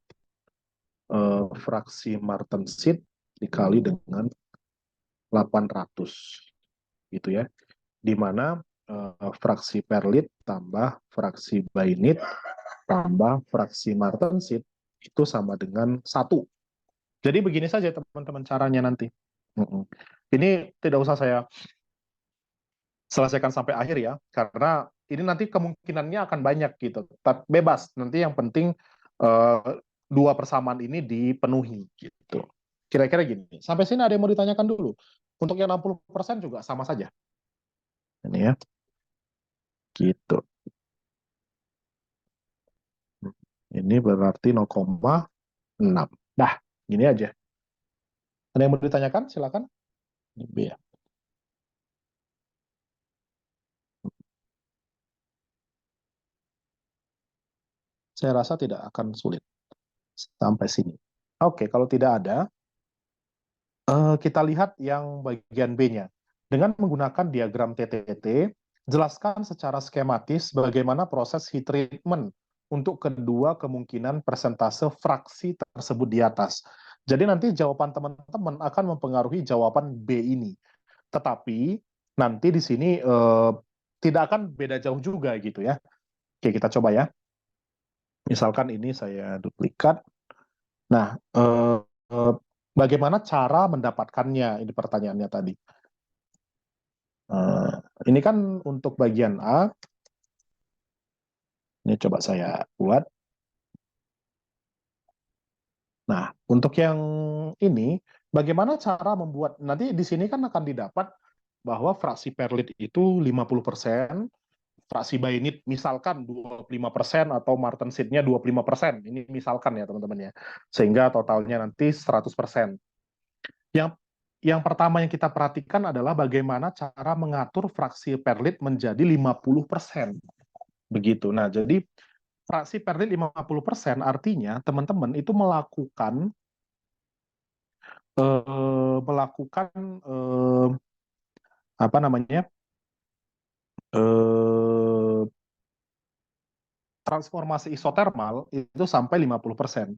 [SPEAKER 1] fraksi martensit dikali dengan 800 gitu ya, di mana fraksi perlit tambah fraksi bainit tambah fraksi martensit itu sama dengan 1. Jadi begini saja teman-teman caranya nanti. Ini tidak usah saya selesaikan sampai akhir ya, karena ini nanti kemungkinannya akan banyak gitu. Tapi bebas, nanti yang penting dua persamaan ini dipenuhi gitu. Kira-kira gini. Sampai sini ada yang mau ditanyakan dulu. Untuk yang 60% juga sama saja. Ini ya. Gitu. Ini berarti 0,6. Dah, gini aja. Ada yang mau ditanyakan? Silakan. Ini B ya. Saya rasa tidak akan sulit sampai sini. Oke, kalau tidak ada, kita lihat yang bagian B-nya. Dengan menggunakan diagram TTT, jelaskan secara skematis bagaimana proses heat treatment untuk kedua kemungkinan persentase fraksi tersebut di atas. Jadi nanti jawaban teman-teman akan mempengaruhi jawaban B ini. Tetapi nanti di sini tidak akan beda jauh juga gitu ya. Oke, kita coba ya. Misalkan ini saya duplikat. Nah, bagaimana cara mendapatkannya? Ini pertanyaannya tadi. Ini kan untuk bagian A. Ini coba saya buat. Nah, untuk yang ini, bagaimana cara membuat, nanti di sini kan akan didapat bahwa fraksi perlit itu 50%, fraksi bainit misalkan 25% atau martensitnya 25%. Ini misalkan ya teman-teman ya. Sehingga totalnya nanti 100%. Yang pertama yang kita perhatikan adalah bagaimana cara mengatur fraksi perlit menjadi 50%. Begitu. Nah, jadi fraksi perlit 50% artinya teman-teman itu melakukan apa namanya? Transformasi isotermal itu sampai 50%.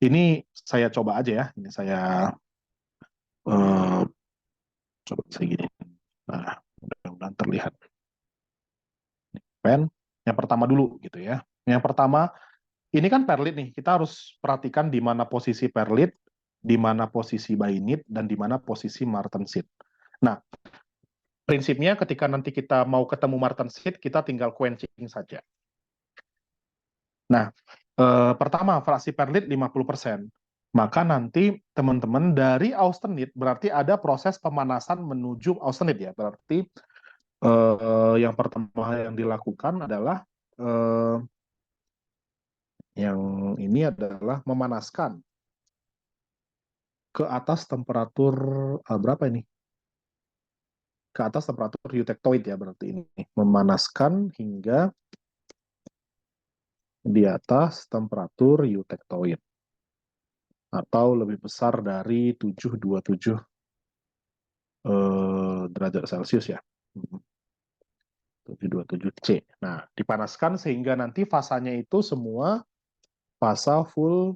[SPEAKER 1] Ini saya coba aja ya. Ini saya coba segini. Nah, mudah-mudahan terlihat. Pen, yang pertama dulu gitu ya. Yang pertama, ini kan perlit nih. Kita harus perhatikan di mana posisi perlit, di mana posisi bainit, dan di mana posisi martensit. Nah, prinsipnya ketika nanti kita mau ketemu martensit, kita tinggal quenching saja. Nah, pertama fraksi perlit 50%. Maka nanti teman-teman dari austenit berarti ada proses pemanasan menuju austenit ya. Berarti yang pertama yang dilakukan adalah yang ini adalah memanaskan ke atas temperatur berapa ini? ke atas temperatur eutectoid ya berarti ini. Memanaskan hingga di atas temperatur eutectoid atau lebih besar dari 727 derajat Celcius ya. 727C. Nah, dipanaskan sehingga nanti fasanya itu semua fasa full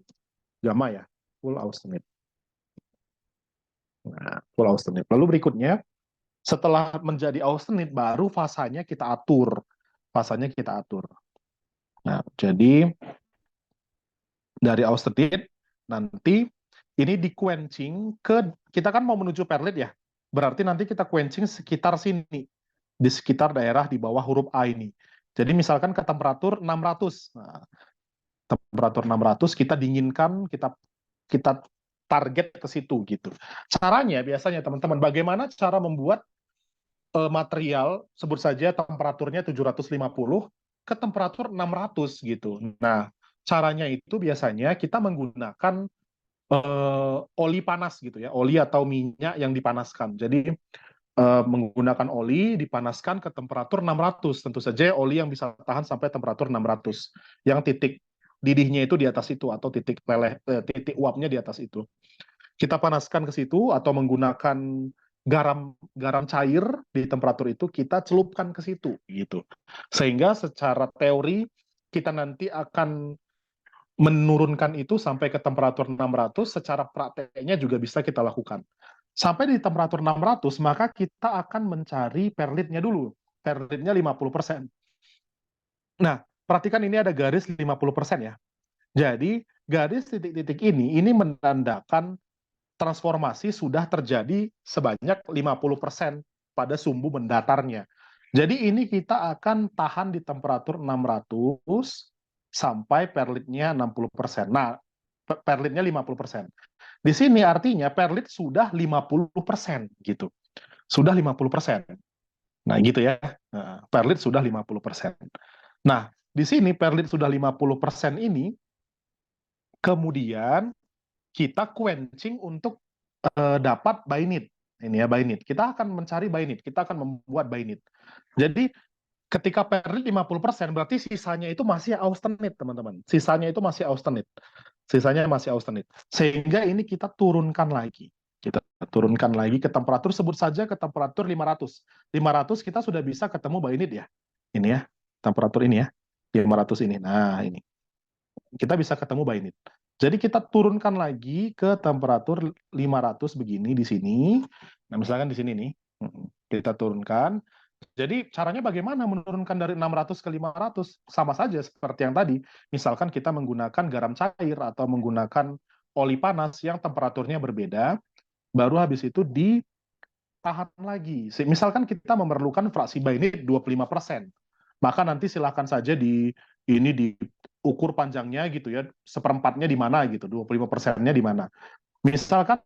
[SPEAKER 1] gamma ya, full austenite. Nah, full austenite. Lalu berikutnya, setelah menjadi austenite, baru fasanya kita atur. Fasanya kita atur. Nah, jadi dari austenite, nanti ini di quenching ke, kita kan mau menuju perlit ya, berarti nanti kita quenching sekitar sini, di sekitar daerah di bawah huruf A ini. Jadi misalkan ke temperatur 600. Nah, temperatur 600 kita dinginkan, kita target ke situ gitu. Caranya biasanya teman-teman, bagaimana cara membuat material sebut saja temperaturnya 750 ke temperatur 600 gitu. Nah, caranya itu biasanya kita menggunakan oli panas gitu ya, oli atau minyak yang dipanaskan. Jadi menggunakan oli dipanaskan ke temperatur 600. Tentu saja oli yang bisa tahan sampai temperatur 600. Yang titik didihnya itu di atas itu atau titik titik uapnya di atas itu. Kita panaskan ke situ atau menggunakan garam cair di temperatur itu kita celupkan ke situ gitu. Sehingga secara teori kita nanti akan menurunkan itu sampai ke temperatur 600, secara prakteknya juga bisa kita lakukan. Sampai di temperatur 600, maka kita akan mencari perlitnya dulu. Perlitnya 50%. Nah, perhatikan ini ada garis 50% ya. Jadi, garis titik-titik ini menandakan transformasi sudah terjadi sebanyak 50% pada sumbu mendatarnya. Jadi ini kita akan tahan di temperatur 600 sampai perlitnya 60%. Nah, perlitnya 50%. Di sini artinya perlit sudah 50% gitu. Sudah 50%. Nah, gitu ya. Nah, perlit sudah 50%. Nah, di sini perlit sudah 50% ini kemudian kita quenching untuk dapat bainit. Ini ya bainit. Kita akan mencari bainit, kita akan membuat bainit. Jadi ketika perlit 50% berarti sisanya itu masih austenite, teman-teman. Sisanya itu masih austenite. Sisanya masih austenite. Sehingga ini kita turunkan lagi. Kita turunkan lagi ke temperatur, sebut saja ke temperatur 500. 500 kita sudah bisa ketemu bainit ya. Ini ya, temperatur ini ya. 500 ini. Nah, ini. Kita bisa ketemu bainit. Jadi kita turunkan lagi ke temperatur 500 begini di sini. Nah, misalkan di sini nih. Kita turunkan. Jadi caranya bagaimana menurunkan dari 600 ke 500? Sama saja seperti yang tadi. Misalkan kita menggunakan garam cair atau menggunakan oli panas yang temperaturnya berbeda, baru habis itu ditahan lagi. Misalkan kita memerlukan fraksi bainit 25%, maka nanti silakan saja ini diukur panjangnya gitu ya, seperempatnya di mana gitu, 25%-nya di mana. Misalkan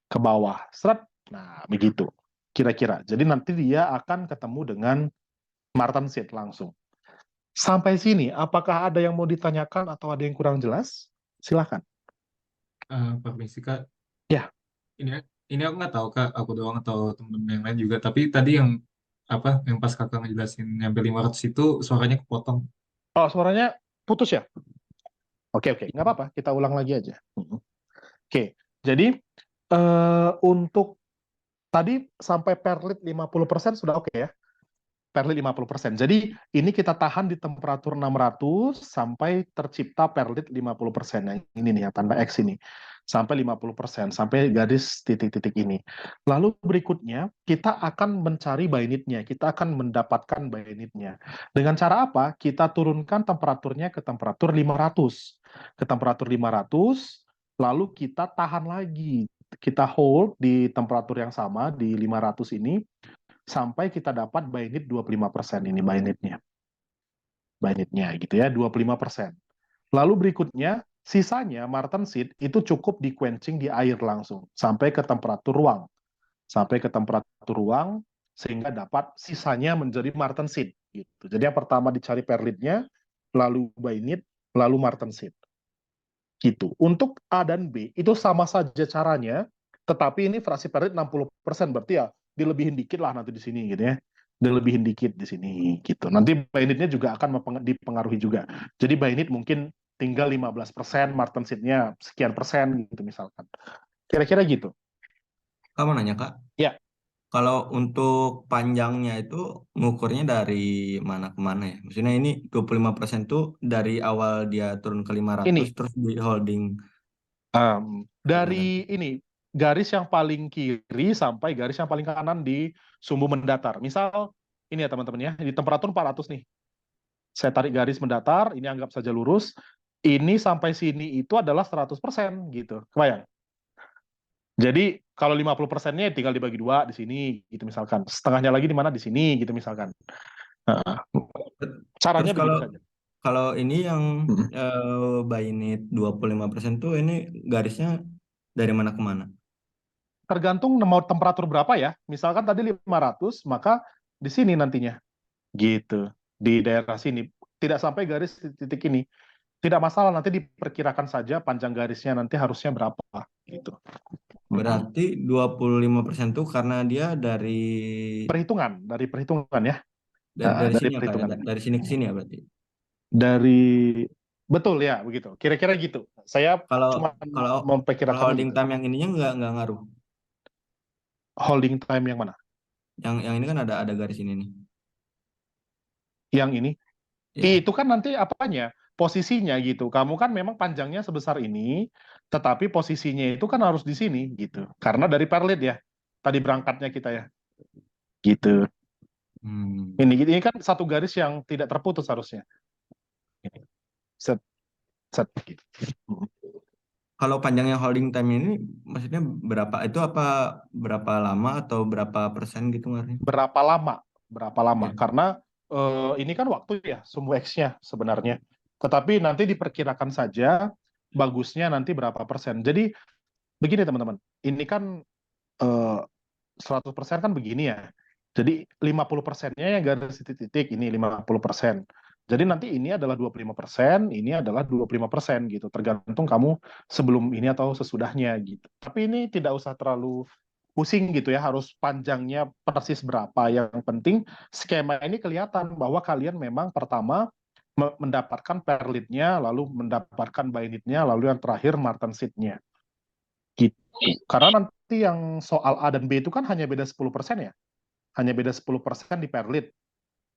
[SPEAKER 1] ke bawah, seret. Nah, begitu. Kira-kira. Jadi nanti dia akan ketemu dengan martensit langsung. Sampai sini, apakah ada yang mau ditanyakan atau ada yang kurang jelas? Silakan.
[SPEAKER 6] Permisi Kak,
[SPEAKER 1] Ya.
[SPEAKER 6] ini aku nggak tahu Kak, aku doang atau temen yang lain juga. Tapi tadi yang pas Kakak ngejelasin nyampe 500 itu suaranya kepotong.
[SPEAKER 1] Oh, suaranya putus ya? Oke, nggak apa-apa. Kita ulang lagi aja. Oke, jadi untuk tadi sampai perlit 50% sudah oke ya? Perlit 50%. Jadi ini kita tahan di temperatur 600 sampai tercipta perlit 50%. Yang ini nih, yang tanda X ini. Sampai 50%, sampai garis titik-titik ini. Lalu berikutnya, kita akan mencari bainitnya. Kita akan mendapatkan bainitnya. Dengan cara apa? Kita turunkan temperaturnya ke temperatur 500. Ke temperatur 500, lalu kita tahan lagi. Kita hold di temperatur yang sama, di 500 ini, sampai kita dapat bainit 25% ini bainitnya. buy need-nya gitu ya, 25%. Lalu berikutnya, sisanya martensit itu cukup di quenching di air langsung sampai ke temperatur ruang. Sampai ke temperatur ruang sehingga dapat sisanya menjadi martensit gitu. Jadi yang pertama dicari perlitnya, lalu buy need, lalu martensit gitu. Untuk A dan B itu sama saja caranya, tetapi ini fraksi perlit 60%, berarti ya dilebihin dikit lah nanti di sini gitu ya. Dilebihin dikit di sini gitu. Nanti buy need-nya juga akan dipengaruhi juga. Jadi buy need mungkin tinggal 15%, martensit-nya sekian persen gitu misalkan. Kira-kira gitu.
[SPEAKER 4] Kamu nanya Kak,
[SPEAKER 1] Ya,
[SPEAKER 4] kalau untuk panjangnya itu ngukurnya dari mana ke mana ya? Maksudnya ini 25% tuh dari awal dia turun ke 500
[SPEAKER 1] ini
[SPEAKER 4] terus di holding atau gimana?
[SPEAKER 1] dari ini garis yang paling kiri sampai garis yang paling kanan di sumbu mendatar. Misal ini ya teman-teman ya, di temperatur 400 nih. Saya tarik garis mendatar, ini anggap saja lurus. Ini sampai sini itu adalah 100% gitu. Kebayang? Jadi kalau 50%-nya tinggal dibagi dua di sini gitu misalkan. Setengahnya lagi di mana? Di sini gitu misalkan. Nah,
[SPEAKER 4] Terus
[SPEAKER 1] caranya begitu
[SPEAKER 4] kalau
[SPEAKER 1] saja.
[SPEAKER 4] kalau ini yang
[SPEAKER 1] Mm.
[SPEAKER 4] buy need 25% tuh ini garisnya dari mana ke mana?
[SPEAKER 1] Tergantung mau temperatur berapa ya. Misalkan tadi 500, maka di sini nantinya. Gitu. Di daerah sini. Tidak sampai garis di titik ini. Tidak masalah, nanti diperkirakan saja panjang garisnya nanti harusnya berapa. Gitu.
[SPEAKER 4] Berarti 25% tuh karena dia
[SPEAKER 1] Dari perhitungan ya.
[SPEAKER 4] dari
[SPEAKER 1] Dari
[SPEAKER 4] sini ya Kak ya?
[SPEAKER 1] perhitungan.
[SPEAKER 4] Dari sini ke sini ya berarti.
[SPEAKER 1] Dari, betul ya, begitu. Kira-kira gitu. Saya
[SPEAKER 4] Kalau
[SPEAKER 1] cuma
[SPEAKER 4] kalau kalau
[SPEAKER 1] memperkirakan
[SPEAKER 4] holding
[SPEAKER 1] gitu.
[SPEAKER 4] time yang ininya nggak ngaruh.
[SPEAKER 1] Holding time yang mana?
[SPEAKER 4] Yang ini kan ada garis ini nih.
[SPEAKER 1] Yang ini.
[SPEAKER 4] Ya.
[SPEAKER 1] Itu kan nanti apanya? Posisinya gitu. Kamu kan memang panjangnya sebesar ini, tetapi posisinya itu kan harus di sini gitu. Karena dari perlit ya. Tadi berangkatnya kita ya. Gitu.
[SPEAKER 4] Hmm.
[SPEAKER 1] Ini kan satu garis yang tidak terputus harusnya. Ini. Set, set gitu.
[SPEAKER 4] Kalau panjangnya holding time ini maksudnya berapa? Itu apa berapa lama atau berapa persen gitu ngaruhnya?
[SPEAKER 1] Berapa lama? Berapa lama?
[SPEAKER 4] Ya.
[SPEAKER 1] Karena ini kan waktu ya, sumbu X-nya sebenarnya. Tetapi nanti diperkirakan saja bagusnya nanti berapa persen. Jadi begini teman-teman, ini kan 100% kan begini ya. Jadi 50%-nya yang garis titik-titik, ini 50%. Jadi nanti ini adalah 25%, ini adalah 25% gitu. Tergantung kamu sebelum ini atau sesudahnya gitu. Tapi ini tidak usah terlalu pusing gitu ya, harus panjangnya persis berapa. Yang penting skema ini kelihatan bahwa kalian memang pertama mendapatkan perlitnya, lalu mendapatkan binitnya, lalu yang terakhir martensitnya. Gitu. Karena nanti yang soal A dan B itu kan hanya beda 10% ya. Hanya beda 10% di perlit.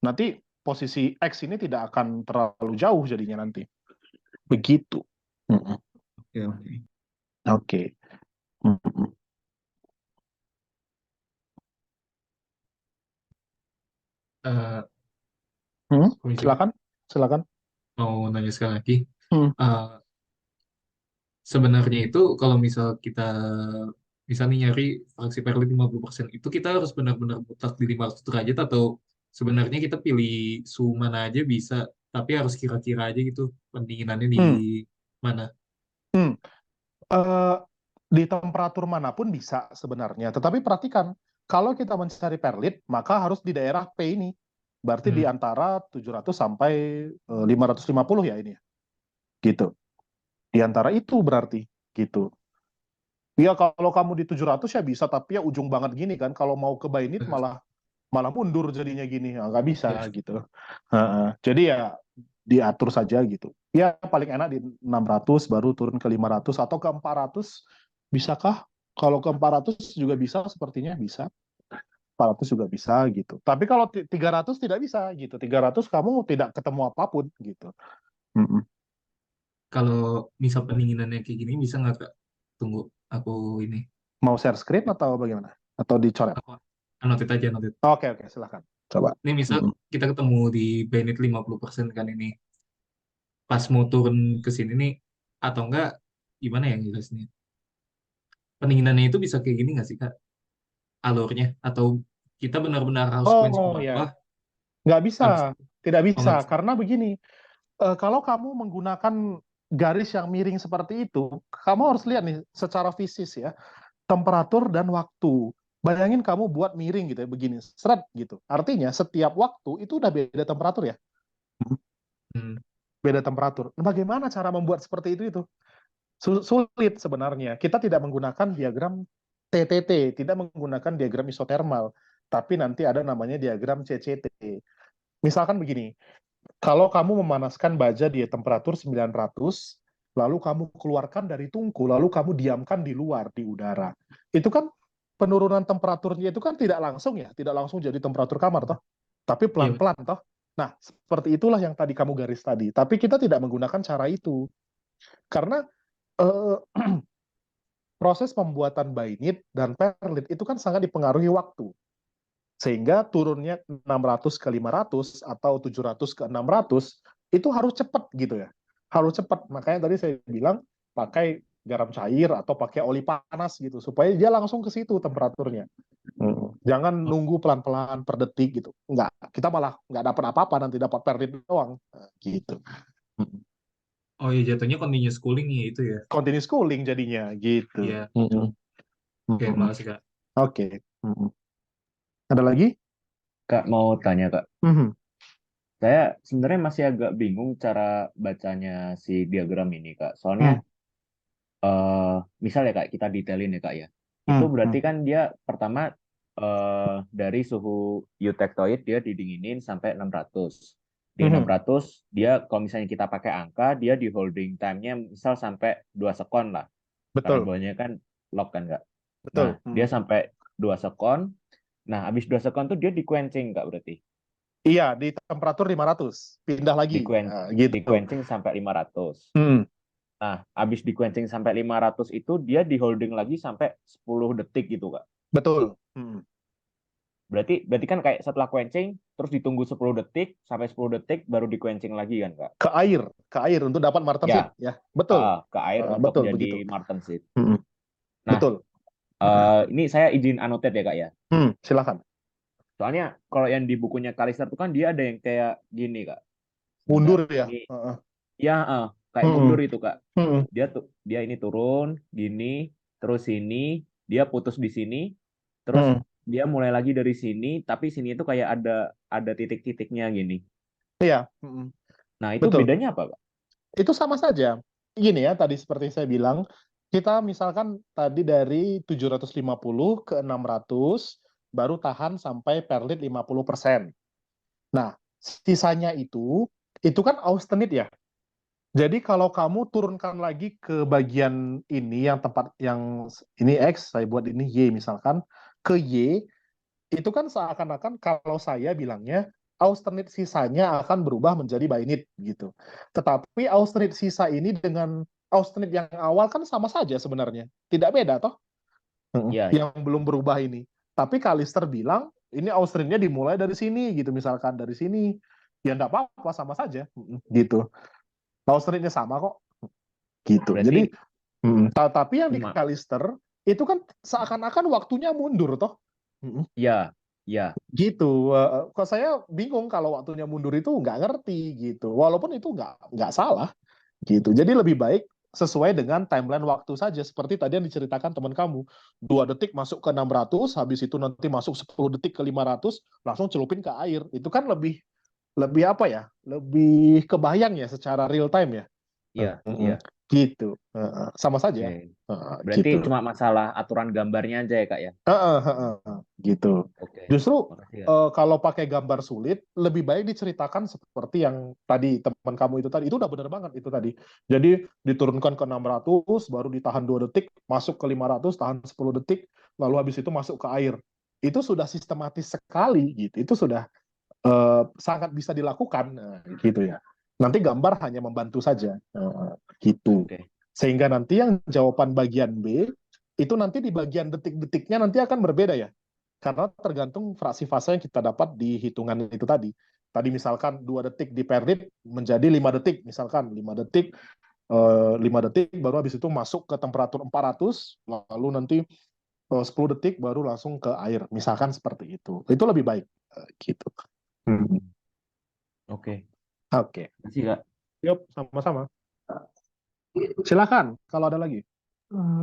[SPEAKER 1] Nanti posisi X ini tidak akan terlalu jauh jadinya nanti. Begitu.
[SPEAKER 4] Oke, oke.
[SPEAKER 1] Oke.
[SPEAKER 6] Eh, Komisi
[SPEAKER 1] Silakan. Silakan.
[SPEAKER 6] mau nanya sekali lagi.
[SPEAKER 1] Hmm.
[SPEAKER 6] Eh, Sebenarnya itu kalau misal kita misalnya nyari fraksi perlit 50% itu kita harus benar-benar mutlak di 500 derajat atau sebenarnya kita pilih suhu mana aja bisa tapi harus kira-kira aja gitu pendinginannya di
[SPEAKER 1] Hmm.
[SPEAKER 6] mana.
[SPEAKER 1] Eh, di temperatur manapun bisa sebenarnya. Tetapi perhatikan, kalau kita mencari perlit, maka harus di daerah P ini. Berarti di antara 700 sampai 550 ya ini. Gitu. Di antara itu berarti. Gitu. Ya kalau kamu di 700 ya bisa, tapi ya ujung banget gini kan. Kalau mau ke Bainit malah mundur jadinya gini. Nggak bisa
[SPEAKER 6] Ya.
[SPEAKER 1] gitu. Jadi ya diatur saja gitu. Ya paling enak di 600 baru turun ke 500 atau ke 400. Bisakah? Kalau ke 400 juga bisa sepertinya bisa. 400 juga bisa gitu. Tapi kalau 300 tidak bisa gitu. 300 kamu tidak ketemu apapun gitu.
[SPEAKER 6] Kalau misal pendinginannya kayak gini bisa nggak Kak? Tunggu aku ini.
[SPEAKER 1] Mau share screen atau bagaimana? Atau dicoret?
[SPEAKER 6] Aku anotit aja anotit.
[SPEAKER 1] Oke, silakan. Coba.
[SPEAKER 6] Ini misal kita ketemu di Bennett 50% kan ini. Pas mau turun ke sini nih atau enggak gimana ya jelasnya? Pendinginannya itu bisa kayak gini nggak sih Kak? Alurnya atau kita benar-benar harus quench ke
[SPEAKER 1] Oh
[SPEAKER 6] bawah
[SPEAKER 1] ya, nggak bisa.
[SPEAKER 6] habis
[SPEAKER 1] Tidak
[SPEAKER 6] Oh, nggak
[SPEAKER 1] bisa,
[SPEAKER 6] bisa.
[SPEAKER 1] karena begini, kalau kamu menggunakan garis yang miring seperti itu, kamu harus lihat nih secara fisis ya, temperatur dan waktu. Bayangin kamu buat miring gitu ya, begini, seret gitu. Artinya setiap waktu itu udah beda temperatur ya,
[SPEAKER 6] Hmm.
[SPEAKER 1] beda temperatur. Nah, bagaimana cara membuat seperti itu? Sulit sebenarnya. Kita tidak menggunakan diagram TTT, tidak menggunakan diagram isotermal, tapi nanti ada namanya diagram CCT. Misalkan begini, kalau kamu memanaskan baja di temperatur 900, lalu kamu keluarkan dari tungku, lalu kamu diamkan di luar, di udara. Itu kan penurunan temperaturnya itu kan tidak langsung ya, tidak langsung jadi temperatur kamar toh, tapi
[SPEAKER 6] Iya, betul.
[SPEAKER 1] pelan-pelan toh. Nah, seperti itulah yang tadi kamu garis tadi. Tapi kita tidak menggunakan cara itu. Karena eh, proses pembuatan bainit dan perlit itu kan sangat dipengaruhi waktu. Sehingga turunnya 600 ke 500 atau 700 ke 600 itu harus cepat gitu ya. Harus cepat. Makanya tadi saya bilang pakai garam cair atau pakai oli panas gitu supaya dia langsung ke situ temperaturnya. Jangan
[SPEAKER 6] Oh,
[SPEAKER 1] nunggu pelan-pelan per detik gitu. Enggak, kita malah nggak dapat apa-apa, nanti dapat perlit doang. Nah, gitu.
[SPEAKER 6] oh iya, jatuhnya continuous cooling ya itu ya.
[SPEAKER 1] Continuous cooling jadinya gitu.
[SPEAKER 6] Iya. Oke,
[SPEAKER 1] Mm-mm.
[SPEAKER 6] makasih Kak.
[SPEAKER 1] Oke. Mm-mm. Ada lagi?
[SPEAKER 5] Kak, mau tanya Kak.
[SPEAKER 1] Mhm.
[SPEAKER 5] Saya sebenarnya masih agak bingung cara bacanya si diagram ini Kak. Soalnya
[SPEAKER 1] Hmm.
[SPEAKER 5] misal ya Kak, kita detailin ya Kak ya. Itu
[SPEAKER 1] Hmm.
[SPEAKER 5] berarti kan dia pertama dari suhu eutectoid dia didinginin sampai 600. Di
[SPEAKER 1] Mhm.
[SPEAKER 5] 600 dia kalau misalnya kita pakai angka, dia di holding time-nya misal sampai 2 sekon lah. Karena
[SPEAKER 1] Betul,
[SPEAKER 5] bawahnya kan lock kan Kak. Nah,
[SPEAKER 1] betul.
[SPEAKER 5] dia
[SPEAKER 1] Hmm.
[SPEAKER 5] sampai 2 sekon. Nah, habis 2 sekon tuh dia di quenching Kak berarti.
[SPEAKER 1] Iya, di temperatur 500, pindah
[SPEAKER 5] Di
[SPEAKER 1] lagi.
[SPEAKER 5] quen
[SPEAKER 1] Nah,
[SPEAKER 5] di
[SPEAKER 1] gitu.
[SPEAKER 5] quenching sampai 500.
[SPEAKER 1] Hmm.
[SPEAKER 5] Nah, habis di quenching sampai 500 itu dia di holding lagi sampai 10 detik gitu Kak.
[SPEAKER 1] Betul. Hmm.
[SPEAKER 5] Berarti berarti kan kayak setelah quenching terus ditunggu 10 detik sampai 10 detik baru di quenching lagi kan Kak?
[SPEAKER 1] Ke air untuk dapat martensit
[SPEAKER 5] Ya,
[SPEAKER 1] ya. Betul.
[SPEAKER 5] ke air untuk
[SPEAKER 1] Betul begitu.
[SPEAKER 5] jadi martensit.
[SPEAKER 1] Hmm.
[SPEAKER 5] Nah,
[SPEAKER 1] Betul.
[SPEAKER 5] ini saya izin annotate ya Kak ya.
[SPEAKER 1] Silakan.
[SPEAKER 5] Soalnya kalau yang di bukunya Kalister tuh kan dia ada yang kayak gini Kak. Sebentar.
[SPEAKER 1] Mundur ya.
[SPEAKER 5] Ini ya kayak mundur
[SPEAKER 1] Hmm.
[SPEAKER 5] itu Kak.
[SPEAKER 1] Hmm.
[SPEAKER 5] Dia ini turun gini, terus sini, dia putus di sini, terus
[SPEAKER 1] Hmm.
[SPEAKER 5] dia mulai lagi dari sini, tapi sini itu kayak ada titik-titiknya gini.
[SPEAKER 1] Iya. Hmm.
[SPEAKER 5] Nah, itu
[SPEAKER 1] Betul.
[SPEAKER 5] bedanya apa Kak?
[SPEAKER 1] Itu sama saja. Gini ya, tadi seperti saya bilang, kita misalkan tadi dari 750 ke 600, baru tahan sampai perlit 50%. Nah, sisanya itu kan austenit ya. Jadi kalau kamu turunkan lagi ke bagian ini yang tempat yang ini X, saya buat ini Y misalkan, ke Y, itu kan seakan-akan kalau saya bilangnya austenit sisanya akan berubah menjadi bainit gitu. Tetapi austenit sisa ini dengan austenit yang awal kan sama saja sebenarnya. Tidak beda toh.
[SPEAKER 5] Ya, ya.
[SPEAKER 1] Yang belum berubah ini. Tapi Kalister bilang ini austenitnya dimulai dari sini gitu, misalkan dari sini. Ya enggak apa-apa, sama saja gitu. Austenitnya sama kok gitu. Jadi
[SPEAKER 5] Berarti
[SPEAKER 1] tapi yang di
[SPEAKER 5] cuma
[SPEAKER 1] Kalister itu kan seakan-akan waktunya mundur toh.
[SPEAKER 5] ya, ya.
[SPEAKER 1] Gitu. Kalau saya bingung kalau waktunya mundur itu nggak ngerti gitu. Walaupun itu nggak salah gitu. Jadi lebih baik sesuai dengan timeline waktu saja. Seperti tadi yang diceritakan teman kamu. 2 detik masuk ke 600, habis itu nanti masuk 10 detik ke 500, langsung celupin ke air. Itu kan lebih lebih apa ya? Lebih kebayang ya secara real time ya.
[SPEAKER 5] Iya, iya.
[SPEAKER 1] Gitu. Sama saja.
[SPEAKER 5] Oke. Berarti
[SPEAKER 1] Gitu.
[SPEAKER 5] cuma masalah aturan gambarnya aja ya, Kak ya?
[SPEAKER 1] Gitu.
[SPEAKER 5] Oke.
[SPEAKER 1] Justru
[SPEAKER 5] Makasih, Kak.
[SPEAKER 1] kalau pakai gambar sulit, lebih baik diceritakan seperti yang tadi teman kamu itu tadi. Itu udah benar banget itu tadi. Jadi diturunkan ke 600, baru ditahan 2 detik, masuk ke 500, tahan 10 detik, lalu habis itu masuk ke air. Itu sudah sistematis sekali gitu. Itu sudah sangat bisa dilakukan gitu ya. Nanti gambar hanya membantu saja gitu.
[SPEAKER 5] Oke.
[SPEAKER 1] Sehingga nanti yang jawaban bagian B itu nanti di bagian detik-detiknya nanti akan berbeda ya. Karena tergantung fraksi fase yang kita dapat di hitungan itu tadi. Tadi misalkan 2 detik di perlit menjadi 5 detik, misalkan 5 detik 5 detik baru habis itu masuk ke temperatur 400, lalu nanti 10 detik baru langsung ke air, misalkan seperti itu. Itu lebih baik gitu.
[SPEAKER 5] Oke.
[SPEAKER 1] Oke.
[SPEAKER 5] Makasih, Kak.
[SPEAKER 1] Yuk, sama-sama. Silakan kalau ada lagi.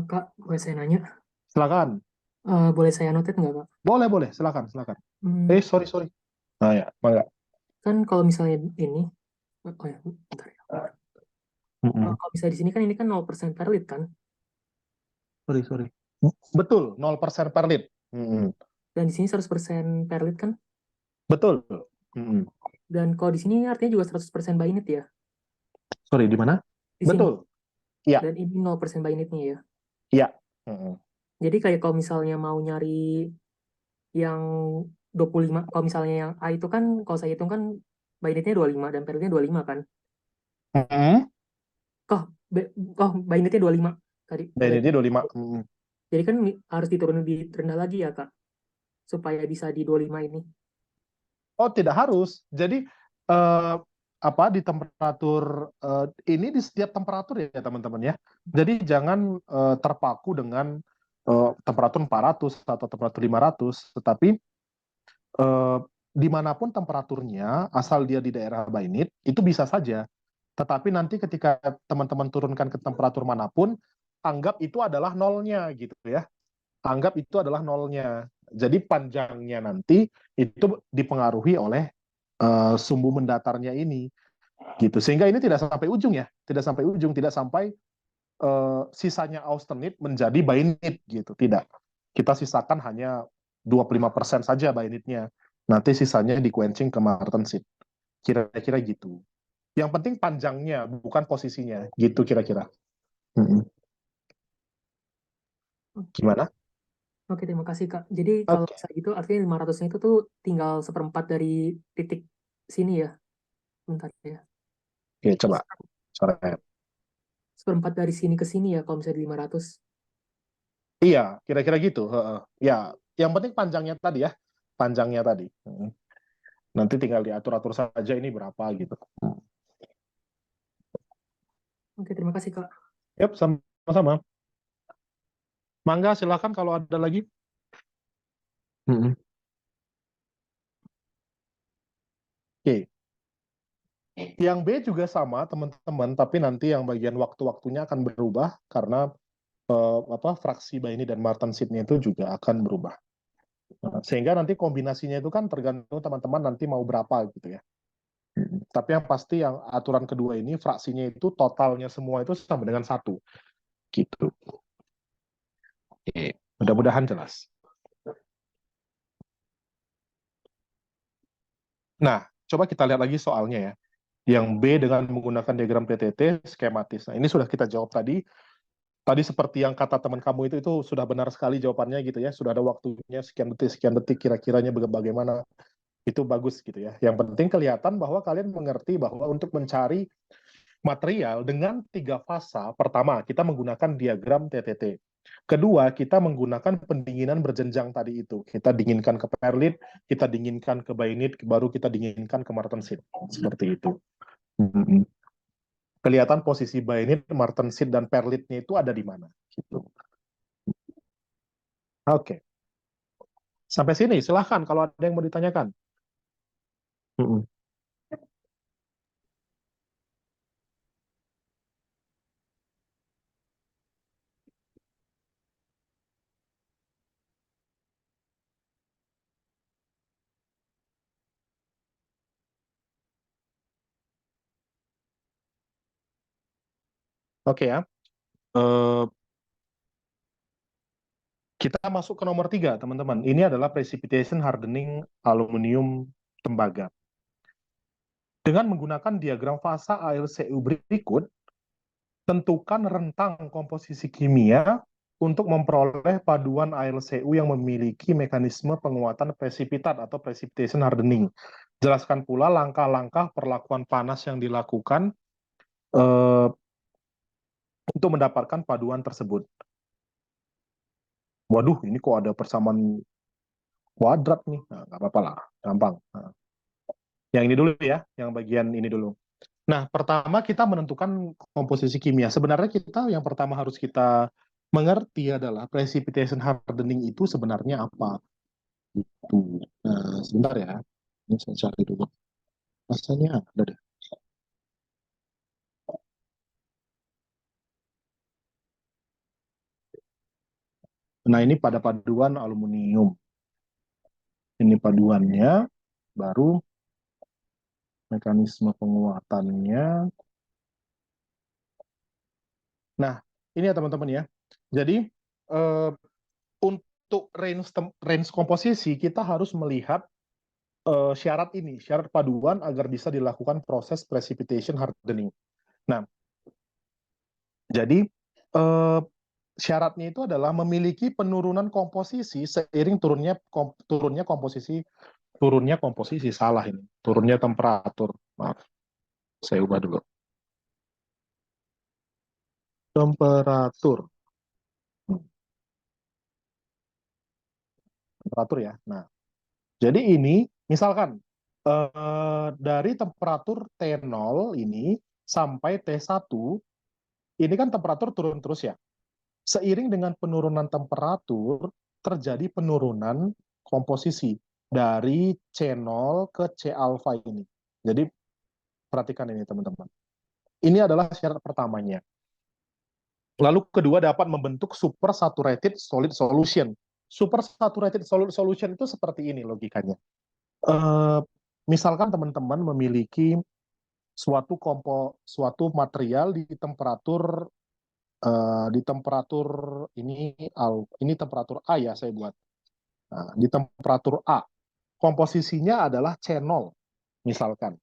[SPEAKER 7] Kak, boleh saya nanya?
[SPEAKER 1] Silakan.
[SPEAKER 7] Boleh saya notet nggak, Kak?
[SPEAKER 1] Boleh, silakan.
[SPEAKER 7] Hmm,
[SPEAKER 1] Sorry. Nah ya, mangga.
[SPEAKER 7] kan kalau misalnya ini, oh ya, bentar ya.
[SPEAKER 1] Mm-mm.
[SPEAKER 7] Kalau misalnya di sini kan ini kan 0% per lead kan,
[SPEAKER 1] Sorry. Betul, 0% per lead. Mm-mm.
[SPEAKER 7] dan di sini 100% per lead kan,
[SPEAKER 1] Betul. Mm-mm.
[SPEAKER 7] dan kalau di sini artinya juga 100% by unit ya,
[SPEAKER 1] Sorry, di mana?
[SPEAKER 7] di sini,
[SPEAKER 1] Betul. Iya,
[SPEAKER 7] dan ini 0% by unitnya ya.
[SPEAKER 1] iya. Mm-mm.
[SPEAKER 7] Jadi kayak kalau misalnya mau nyari yang 25, kalau misalnya yang A itu kan, kalau saya hitung kan by unitnya 25 dan per leadnya 25 kan.
[SPEAKER 1] Mm-mm.
[SPEAKER 7] By unitnya 25 tadi.
[SPEAKER 1] Dan
[SPEAKER 7] Berarti,
[SPEAKER 1] ini 25. Mm-mm.
[SPEAKER 7] jadi kan harus diturunin di rendah lagi ya, Kak, supaya bisa di 25 ini.
[SPEAKER 1] Oh, tidak harus. Jadi di temperatur ini di setiap temperatur ya teman-teman ya. Jadi jangan terpaku dengan temperatur 400 atau temperatur 500, tetapi dimanapun temperaturnya, asal dia di daerah Bainit, itu bisa saja. Tetapi nanti ketika teman-teman turunkan ke temperatur manapun, anggap itu adalah nolnya gitu ya. Anggap itu adalah nolnya. Jadi panjangnya nanti itu dipengaruhi oleh sumbu mendatarnya ini gitu. Sehingga ini tidak sampai ujung ya, tidak sampai sisanya austenit menjadi bainit gitu, tidak. Kita sisakan hanya 25% saja bainitnya. Nanti sisanya di quenching ke martensit. Kira-kira gitu. Yang penting panjangnya, bukan posisinya. Gitu kira-kira. Gimana?
[SPEAKER 7] Oke, terima kasih, Kak. Jadi kalau
[SPEAKER 1] Oke.
[SPEAKER 7] misalnya gitu, artinya 500-nya itu tuh tinggal 1/4 dari titik sini ya. Bentar ya.
[SPEAKER 1] Oke, coba. Coret.
[SPEAKER 7] 1/4 dari sini ke sini ya, kalau misalnya di 500.
[SPEAKER 1] Iya, kira-kira gitu. Ya, yang penting panjangnya tadi ya. Panjangnya tadi. Nanti tinggal diatur-atur saja ini berapa gitu.
[SPEAKER 7] Oke, terima kasih, Kak.
[SPEAKER 1] Yap, sama-sama. Mangga, silakan kalau ada lagi. Oke. Yang B juga sama, teman-teman, tapi nanti yang bagian waktu-waktunya akan berubah karena fraksi Baini dan martensitnya itu juga akan berubah. Sehingga nanti kombinasinya itu kan tergantung teman-teman nanti mau berapa gitu ya. Tapi yang pasti yang aturan kedua ini fraksinya itu totalnya semua itu sama dengan 1 gitu. Oke, mudah-mudahan jelas. Nah, coba kita lihat lagi soalnya ya. Yang B dengan menggunakan diagram PTT skematis. Nah, ini sudah kita jawab tadi. Tadi seperti yang kata teman kamu itu sudah benar sekali jawabannya gitu ya. Sudah ada waktunya sekian detik kira-kiranya bagaimana. Itu bagus gitu ya. Yang penting kelihatan bahwa kalian mengerti bahwa untuk mencari material dengan 3 fasa, pertama kita menggunakan diagram TTT. Kedua, kita menggunakan pendinginan berjenjang tadi itu. Kita dinginkan ke perlit, kita dinginkan ke bainit, baru kita dinginkan ke martensit. Seperti itu. Kelihatan posisi bainit, martensit, dan perlitnya itu ada di mana. Gitu. Oke. Sampai sini, silahkan kalau ada yang mau ditanyakan. Oke ya. Kita masuk ke nomor 3, teman-teman. Ini adalah precipitation hardening aluminium tembaga. Dengan menggunakan diagram fasa ALCU berikut, tentukan rentang komposisi kimia untuk memperoleh paduan ALCU yang memiliki mekanisme penguatan presipitat atau precipitation hardening. Jelaskan pula langkah-langkah perlakuan panas yang dilakukan untuk mendapatkan paduan tersebut. Waduh, ini kok ada persamaan kuadrat nih. Nah, nggak apa-apa lah, gampang. Nah. Yang ini dulu ya, yang bagian ini dulu. Nah, pertama kita menentukan komposisi kimia. Sebenarnya yang pertama harus kita mengerti adalah precipitation hardening itu sebenarnya apa. Gitu. Nah, sebentar ya. Ini saya cari dulu. Rasanya ada deh. Nah, ini pada paduan aluminium. Ini paduannya, baru mekanisme penguatannya. Nah, ini ya teman-teman ya. Jadi, untuk range komposisi, kita harus melihat syarat ini, syarat paduan agar bisa dilakukan proses precipitation hardening. Nah, jadi syaratnya itu adalah memiliki penurunan komposisi seiring turunnya komposisi salah ini, turunnya temperatur. Maaf, saya ubah dulu. Temperatur. Temperatur ya. Nah, jadi ini misalkan dari temperatur T0 ini sampai T1 ini kan temperatur turun terus ya. Seiring dengan penurunan temperatur terjadi penurunan komposisi dari C0 ke C alpha ini. Jadi perhatikan ini teman-teman. Ini adalah syarat pertamanya. Lalu kedua dapat membentuk super saturated solid solution. Super saturated solid solution itu seperti ini logikanya. Misalkan teman-teman memiliki suatu material di temperatur ini temperatur A ya saya buat. Nah, di temperatur A komposisinya adalah C0 misalkan.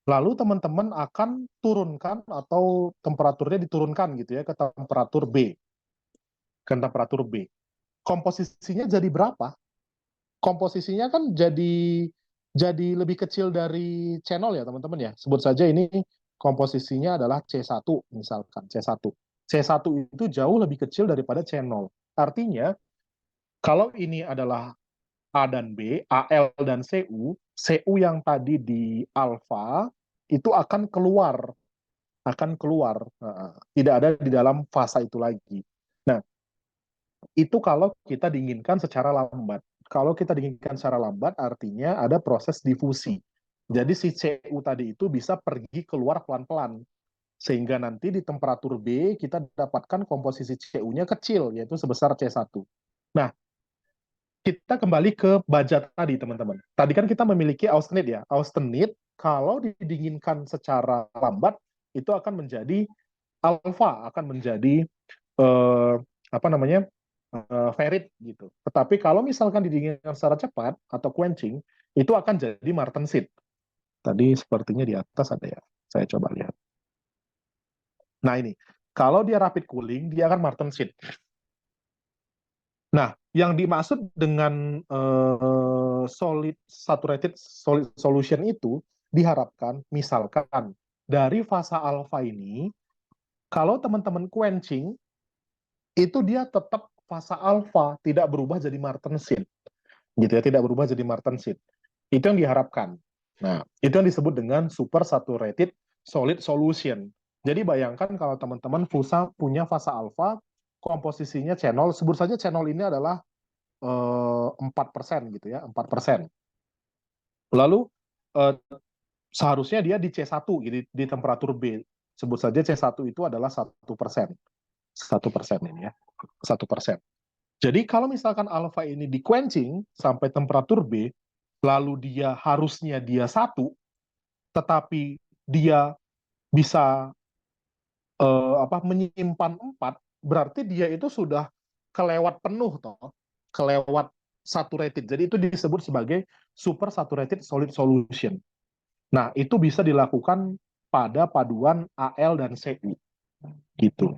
[SPEAKER 1] Lalu teman-teman akan turunkan atau temperaturnya diturunkan gitu ya ke temperatur B. Ke temperatur B. Komposisinya jadi berapa? Komposisinya kan jadi lebih kecil dari C0 ya teman-teman ya. Sebut saja ini komposisinya adalah C1 misalkan, C1. C1 itu jauh lebih kecil daripada C0. Artinya kalau ini adalah A dan B, AL dan CU yang tadi di alfa itu akan keluar, tidak ada di dalam fasa itu lagi. Nah, itu kalau kita diinginkan secara lambat. Kalau kita diinginkan secara lambat, artinya ada proses difusi. Jadi si CU tadi itu bisa pergi keluar pelan-pelan. Sehingga nanti di temperatur B kita dapatkan komposisi CU-nya kecil, yaitu sebesar C1. Nah, kita kembali ke baja tadi, teman-teman. Tadi kan kita memiliki austenite ya. Austenite, kalau didinginkan secara lambat, itu akan menjadi alfa, akan menjadi ferrit gitu. Tetapi kalau misalkan didinginkan secara cepat atau quenching, itu akan jadi martensit. Tadi sepertinya di atas ada ya. Saya coba lihat. Nah ini, kalau dia rapid cooling, dia akan martensit. Nah, yang dimaksud dengan solid saturated solid solution itu diharapkan misalkan dari fasa alfa ini, kalau teman-teman quenching, itu dia tetap fasa alfa, tidak berubah jadi martensit. Gitu ya, tidak berubah jadi martensit. Itu yang diharapkan. Nah, itu yang disebut dengan super saturated solid solution. Jadi bayangkan kalau teman-teman punya fasa alfa, komposisinya C0, sebut saja C0 ini adalah 4% gitu ya, 4%. Lalu seharusnya dia di C1 gitu, di temperatur B. Sebut saja C1 itu adalah 1%. 1% ini ya, 1%. Jadi kalau misalkan alfa ini di quenching sampai temperatur B, lalu harusnya dia 1, tetapi dia bisa menyimpan 4, berarti dia itu sudah kelewat penuh toh, kelewat saturated. Jadi itu disebut sebagai super saturated solid solution. Nah, itu bisa dilakukan pada paduan AL dan CU. Gitu.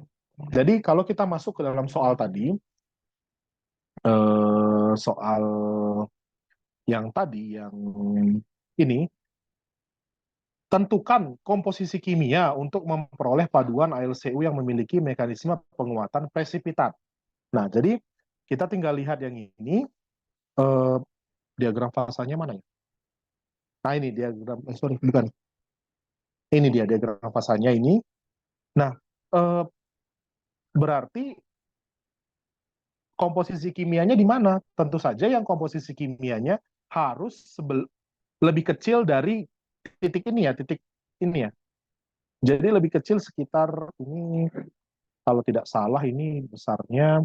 [SPEAKER 1] Jadi kalau kita masuk ke dalam soal tadi, soal yang tadi, yang ini, tentukan komposisi kimia untuk memperoleh paduan AlCu yang memiliki mekanisme penguatan presipitat. Nah, jadi kita tinggal lihat yang ini, diagram fasanya mana ya? Nah, ini diagram, bukan. Ini dia diagram fasanya ini. Nah, berarti komposisi kimianya di mana? Tentu saja yang komposisi kimianya harus lebih kecil dari titik ini ya, titik ini ya. Jadi lebih kecil sekitar ini, kalau tidak salah ini besarnya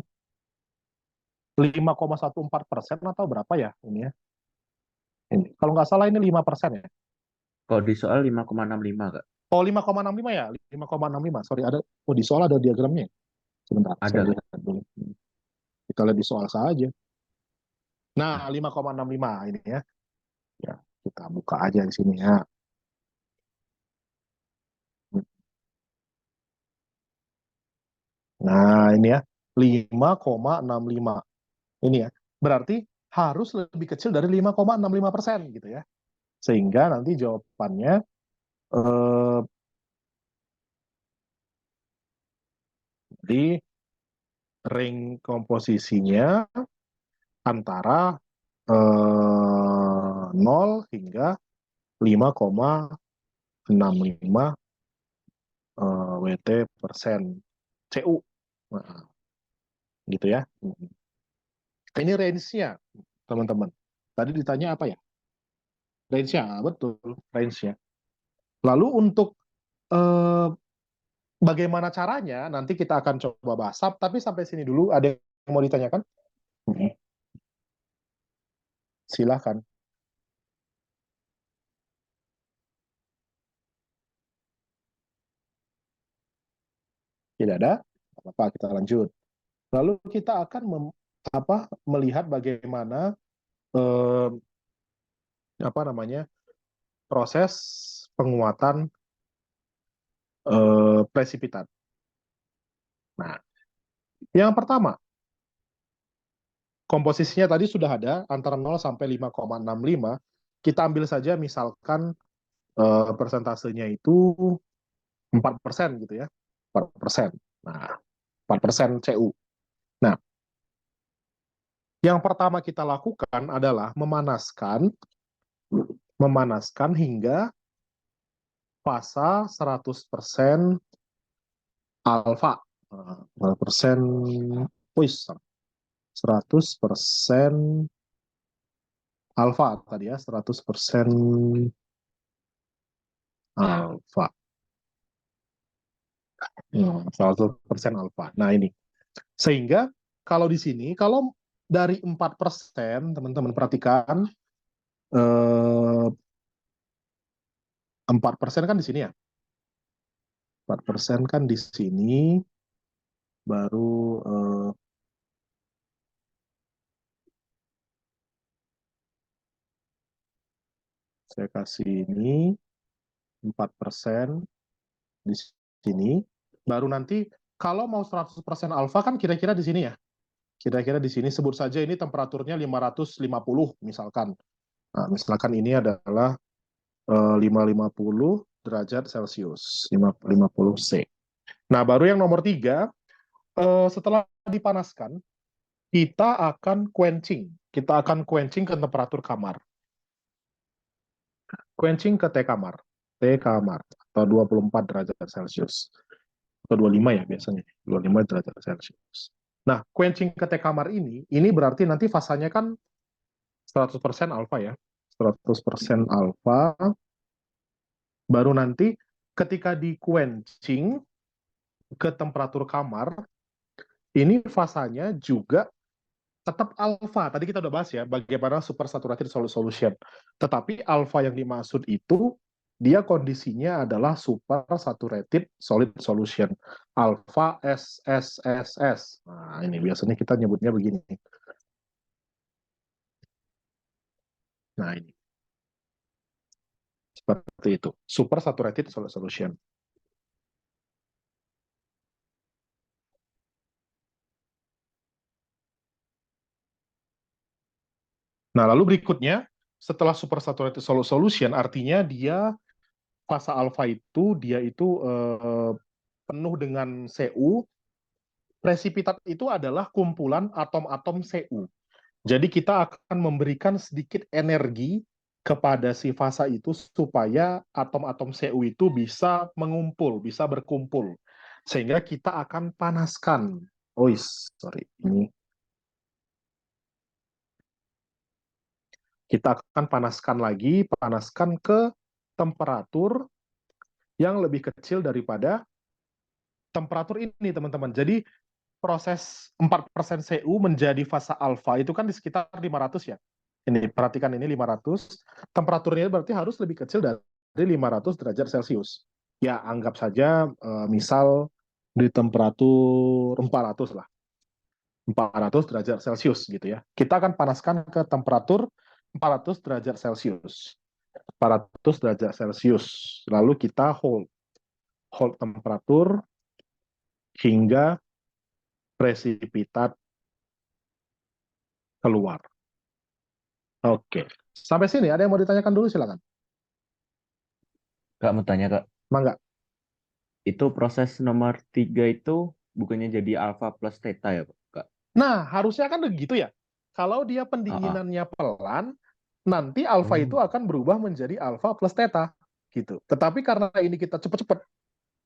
[SPEAKER 1] 5,14% atau berapa ya ini ya. Ini. Kalau nggak salah ini 5% ya.
[SPEAKER 2] Kalau di soal 5,65 Kak.
[SPEAKER 1] Oh, 5,65 ya, 5,65. Sorry, ada. Oh, di soal ada diagramnya. Sebentar,
[SPEAKER 2] Ada
[SPEAKER 1] saya
[SPEAKER 2] Kak.
[SPEAKER 1] lihat dulu. Kita lihat di soal saja. Nah, 5,65 ini ya. Ya, kita buka aja di sini ya. Nah, ini ya, 5,65. Ini ya. Berarti harus lebih kecil dari 5,65% gitu ya. Sehingga nanti jawabannya eh, di ring komposisinya antara 0 hingga 5,65 WT persen CU. Nah, gitu ya. Ini range-nya, teman-teman. Tadi ditanya apa ya? Range-nya, betul, range-nya. Lalu untuk eh, bagaimana caranya, nanti kita akan coba bahas. Tapi sampai sini dulu, ada yang mau ditanyakan? Silahkan. Tidak ada? Apa, kita lanjut. Lalu kita akan melihat bagaimana eh, apa namanya proses penguatan presipitat. Nah, yang pertama, komposisinya tadi sudah ada antara 0 sampai 5,65. Kita ambil saja misalkan persentasenya itu 4% gitu ya. 4%. Nah, 4% CU. Nah, yang pertama kita lakukan adalah memanaskan hingga fasa 100% alfa. 100%, wis, 100% alfa tadi ya, 100% alfa. 100% alfa. Nah, ini. Sehingga kalau di sini, kalau dari 4%, teman-teman perhatikan, 4% kan di sini ya. 4% kan di sini, baru saya kasih ini 4% di sini, baru nanti kalau mau 100% alfa kan kira-kira di sini ya. Kira-kira di sini sebut saja ini temperaturnya 550 misalkan. Nah, misalkan ini adalah 550 derajat Celcius, 550 C. Nah, baru yang nomor 3, setelah dipanaskan, kita akan quenching. Kita akan quenching ke temperatur kamar. Quenching ke T kamar. T kamar, atau 24 derajat Celcius. Atau 25 ya biasanya. 25 derajat Celcius. Nah, quenching ke T kamar ini berarti nanti fasanya kan 100% alfa ya. 100% alfa. Baru nanti ketika di quenching ke temperatur kamar, ini fasanya juga tetap alfa. Tadi kita udah bahas ya, bagaimana supersaturated solid solution. Tetapi alfa yang dimaksud itu, dia kondisinya adalah supersaturated solid solution. Alfa SSSS. Nah, ini biasanya kita nyebutnya begini. Nah, ini. Seperti itu. Supersaturated solid solution. Nah, lalu berikutnya, setelah supersaturated solid solution, artinya dia fasa alfa itu, dia itu penuh dengan Cu. Presipitat itu adalah kumpulan atom-atom Cu. Jadi kita akan memberikan sedikit energi kepada si fasa itu supaya atom-atom Cu itu bisa mengumpul, bisa berkumpul. Sehingga kita akan panaskan. Oh, sorry. Ini kita akan panaskan lagi, panaskan ke temperatur yang lebih kecil daripada temperatur ini, teman-teman. Jadi proses 4% Cu menjadi fase alfa itu kan di sekitar 500 ya. Ini, perhatikan ini 500. Temperaturnya berarti harus lebih kecil dari 500 derajat Celcius. Ya, anggap saja misal di temperatur 400 lah. 400 derajat Celcius gitu ya. Kita akan panaskan ke temperatur 400 derajat Celcius. 400 derajat Celcius. Lalu kita hold temperatur hingga presipitat keluar. Oke. Sampai sini ada yang mau ditanyakan dulu, silakan.
[SPEAKER 2] Kak, mau tanya, Kak.
[SPEAKER 1] Mangga.
[SPEAKER 2] Itu proses nomor 3 itu bukannya jadi alfa plus theta ya, Kak?
[SPEAKER 1] Nah, harusnya kan begitu ya. Kalau dia
[SPEAKER 2] Ah, ah.
[SPEAKER 1] pendinginannya pelan, nanti alfa itu akan berubah menjadi alfa plus theta gitu. Tetapi karena ini kita cepat-cepat,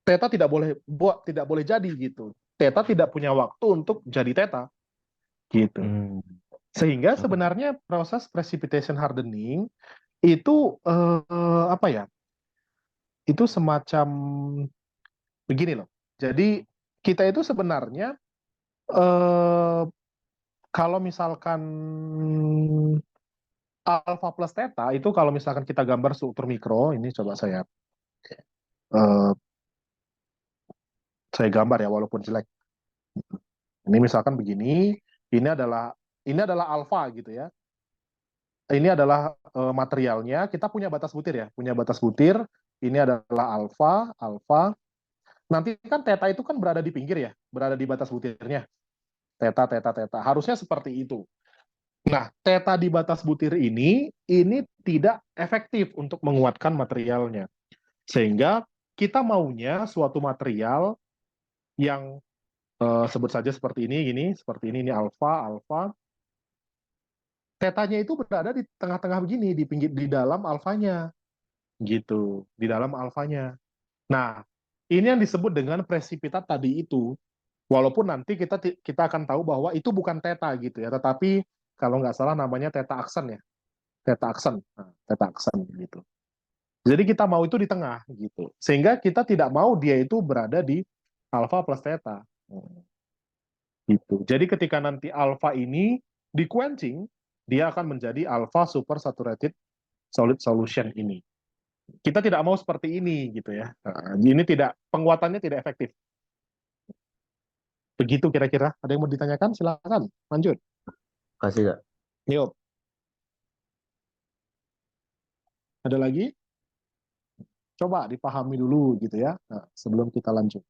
[SPEAKER 1] theta tidak boleh jadi gitu. Theta tidak punya waktu untuk jadi theta gitu. Sehingga sebenarnya proses precipitation hardening itu apa ya? Itu semacam begini loh. Jadi kita itu sebenarnya kalau misalkan alfa plus theta itu kalau misalkan kita gambar struktur mikro, ini coba saya gambar ya walaupun jelek. Ini misalkan begini, ini adalah alfa gitu ya. Ini adalah materialnya, kita punya batas butir ya, punya batas butir. Ini adalah alfa. Nanti kan theta itu kan berada di pinggir ya, berada di batas butirnya. Theta. Harusnya seperti itu. Nah, theta di batas butir ini tidak efektif untuk menguatkan materialnya. Sehingga kita maunya suatu material yang sebut saja seperti ini, seperti ini alfa. Tetanya itu berada di tengah-tengah begini, di pinggir, di dalam alfanya. Gitu, di dalam alfanya. Nah, ini yang disebut dengan presipitat tadi itu. Walaupun nanti kita akan tahu bahwa itu bukan theta gitu ya, tetapi kalau nggak salah namanya theta aksen ya. Theta aksen gitu. Jadi kita mau itu di tengah gitu. Sehingga kita tidak mau dia itu berada di alfa plus theta. Gitu. Jadi ketika nanti alfa ini di quenching, dia akan menjadi alfa super saturated solid solution ini. Kita tidak mau seperti ini gitu ya. Nah, ini penguatannya tidak efektif. Begitu kira-kira. Ada yang mau ditanyakan? Silakan, lanjut.
[SPEAKER 2] Kasih, Kak.
[SPEAKER 1] Yuk. Ada lagi? Coba dipahami dulu gitu ya. Nah, sebelum kita lanjut.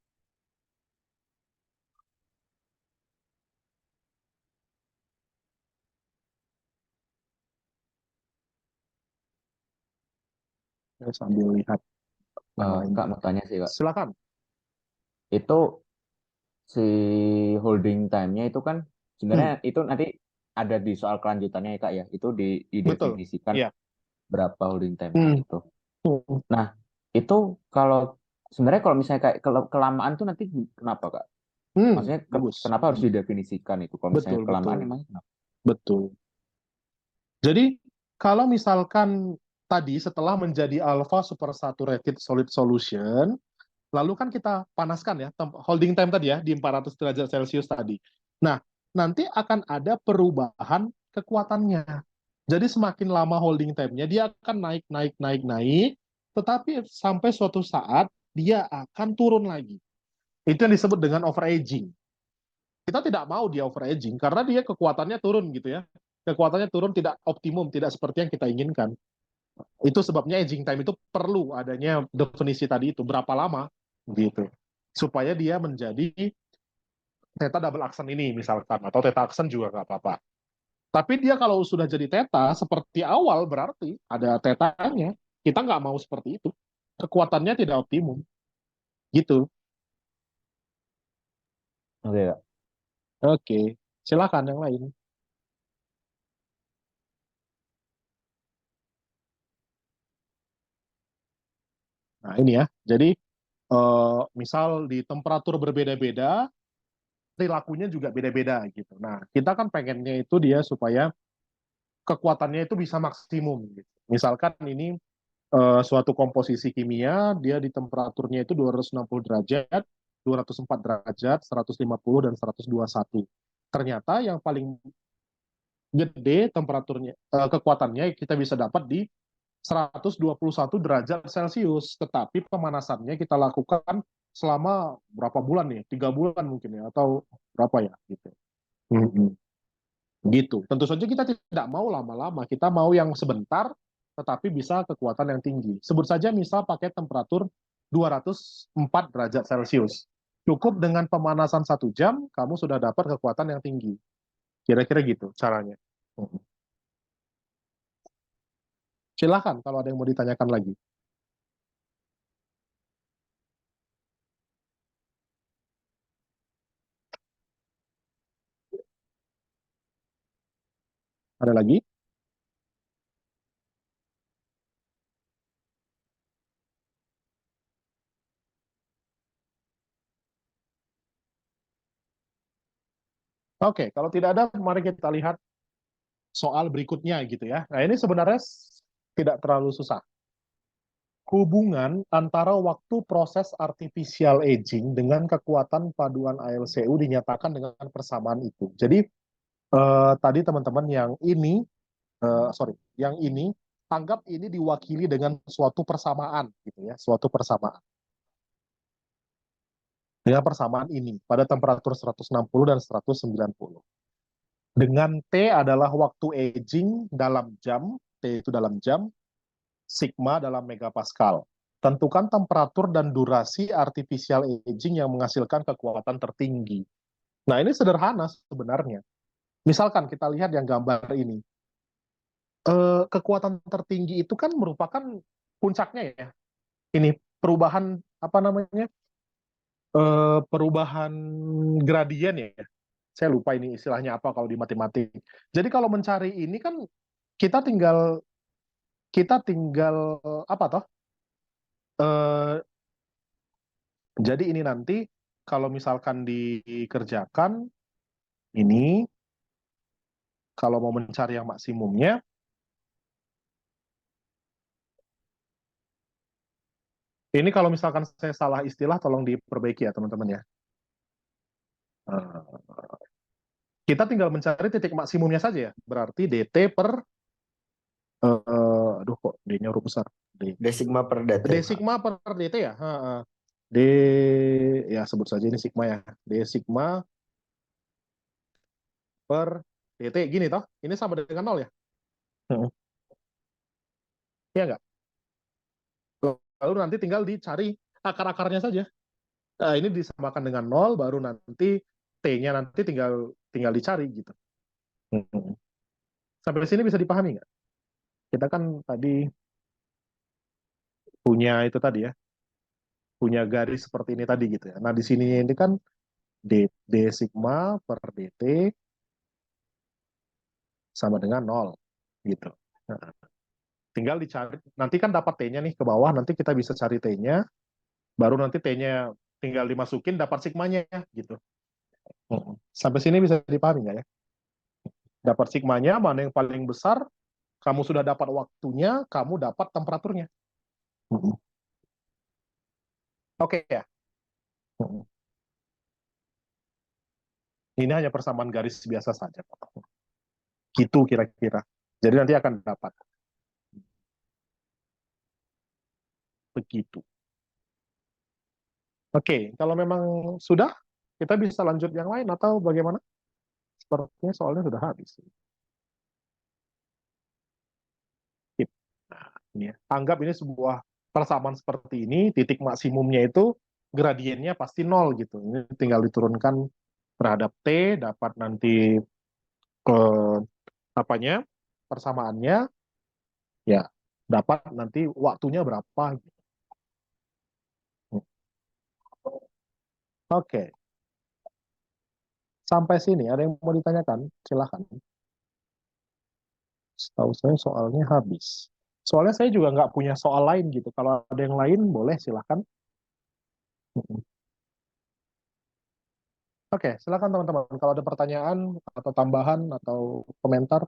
[SPEAKER 1] Saya sambil lihat.
[SPEAKER 2] Kak, mau tanya sih, Kak.
[SPEAKER 1] Silakan.
[SPEAKER 2] Itu si holding time-nya itu kan sebenarnya itu nanti ada di soal kelanjutannya ya, Kak ya. Itu didefinisikan
[SPEAKER 1] Iya.
[SPEAKER 2] berapa holding time itu. Nah, itu sebenarnya kalau misalnya kayak kelamaan tuh nanti kenapa, Kak? Maksudnya kenapa harus didefinisikan itu? Kalau misalnya kelamaan emang kenapa?
[SPEAKER 1] Betul. Jadi kalau misalkan tadi setelah menjadi alpha supersaturated solid solution, lalu kan kita panaskan ya, holding time tadi ya, di 400 derajat Celcius tadi. Nah, nanti akan ada perubahan kekuatannya. Jadi semakin lama holding time-nya, dia akan naik, tetapi sampai suatu saat dia akan turun lagi. Itu yang disebut dengan overaging. Kita tidak mau dia overaging, karena dia kekuatannya turun gitu ya. Kekuatannya turun tidak optimum, tidak seperti yang kita inginkan. Itu sebabnya aging time itu perlu adanya definisi tadi itu, berapa lama gitu, supaya dia menjadi theta double aksen ini misalkan, atau theta aksen juga nggak apa-apa. Tapi dia kalau sudah jadi theta seperti awal berarti ada tetanya. Kita nggak mau seperti itu. Kekuatannya tidak optimum. Gitu.
[SPEAKER 2] Oke, Kak.
[SPEAKER 1] Oke. Silakan yang lain. Nah ini ya. Jadi misal di temperatur berbeda-beda, perilakunya juga beda-beda gitu. Nah, kita kan pengennya itu dia supaya kekuatannya itu bisa maksimum gitu. Misalkan ini suatu komposisi kimia, dia di temperaturnya itu 260 derajat, 204 derajat, 150 dan 121. Ternyata yang paling gede temperaturnya, kekuatannya kita bisa dapat di 121 derajat Celcius. Tetapi pemanasannya kita lakukan selama berapa bulan nih? 3 bulan mungkin ya, atau berapa ya? Gitu. Gitu. Tentu saja kita tidak mau lama-lama, kita mau yang sebentar, tetapi bisa kekuatan yang tinggi. Sebut saja misal pakai temperatur 204 derajat Celcius. Cukup dengan pemanasan 1 jam, kamu sudah dapat kekuatan yang tinggi. Kira-kira gitu caranya. Silahkan kalau ada yang mau ditanyakan lagi. Ada lagi? Oke, kalau tidak ada, mari kita lihat soal berikutnya gitu ya. Nah, ini sebenarnya tidak terlalu susah. Hubungan antara waktu proses artificial aging dengan kekuatan paduan ALCU dinyatakan dengan persamaan itu. Jadi tadi teman-teman yang ini, yang ini anggap ini diwakili dengan suatu persamaan gitu ya, suatu persamaan. Dengan persamaan ini pada temperatur 160 dan 190. Dengan T adalah waktu aging dalam jam, T itu dalam jam, sigma dalam megapascal. Tentukan temperatur dan durasi artificial aging yang menghasilkan kekuatan tertinggi. Nah, ini sederhana sebenarnya. Misalkan kita lihat yang gambar ini. Kekuatan tertinggi itu kan merupakan puncaknya ya. Ini perubahan apa namanya? Perubahan gradien ya. Saya lupa ini istilahnya apa kalau di matematik. Jadi kalau mencari ini kan kita tinggal apa toh? Jadi ini nanti kalau misalkan dikerjakan ini, kalau mau mencari yang maksimumnya, ini kalau misalkan saya salah istilah tolong diperbaiki ya teman-teman ya. Kita tinggal mencari titik maksimumnya saja ya. Berarti dt per aduh kok d-nya huruf besar.
[SPEAKER 4] D sigma per dt.
[SPEAKER 1] D sigma per dt ya. D ya sebut saja ini sigma ya. D sigma per dt gini toh. Ini sama dengan 0 ya. Iya enggak? Lalu nanti tinggal dicari akar-akarnya saja. Nah, ini disamakan dengan 0, baru nanti T-nya nanti tinggal dicari gitu. Sampai sini bisa dipahami nggak? Kita kan tadi punya itu tadi ya, punya garis seperti ini tadi gitu ya. Nah di sini ini kan D sigma per dt sama dengan 0 gitu. Nah, tinggal dicari, nanti kan dapat T-nya nih ke bawah, nanti kita bisa cari T-nya, baru nanti T-nya tinggal dimasukin dapat sigmanya gitu. Sampai sini bisa dipahami nggak ya? Dapat sigmanya, mana yang paling besar, kamu sudah dapat waktunya, kamu dapat temperaturnya. Oke ya? Ini hanya persamaan garis biasa saja. Gitu kira-kira. Jadi nanti akan dapat. Begitu. Oke, kalau memang sudah, kita bisa lanjut yang lain atau bagaimana? Sepertinya soalnya sudah habis. Nah, ini ya. Anggap ini sebuah persamaan seperti ini, titik maksimumnya itu gradiennya pasti 0 gitu. Ini tinggal diturunkan terhadap T, dapat nanti ke apanya, persamaannya, ya dapat nanti waktunya berapa. Gitu. Oke. Sampai sini, ada yang mau ditanyakan? Silahkan. Setahu saya soalnya habis. Soalnya saya juga nggak punya soal lain gitu. Kalau ada yang lain, boleh silahkan. Oke, silakan teman-teman. Kalau ada pertanyaan atau tambahan atau komentar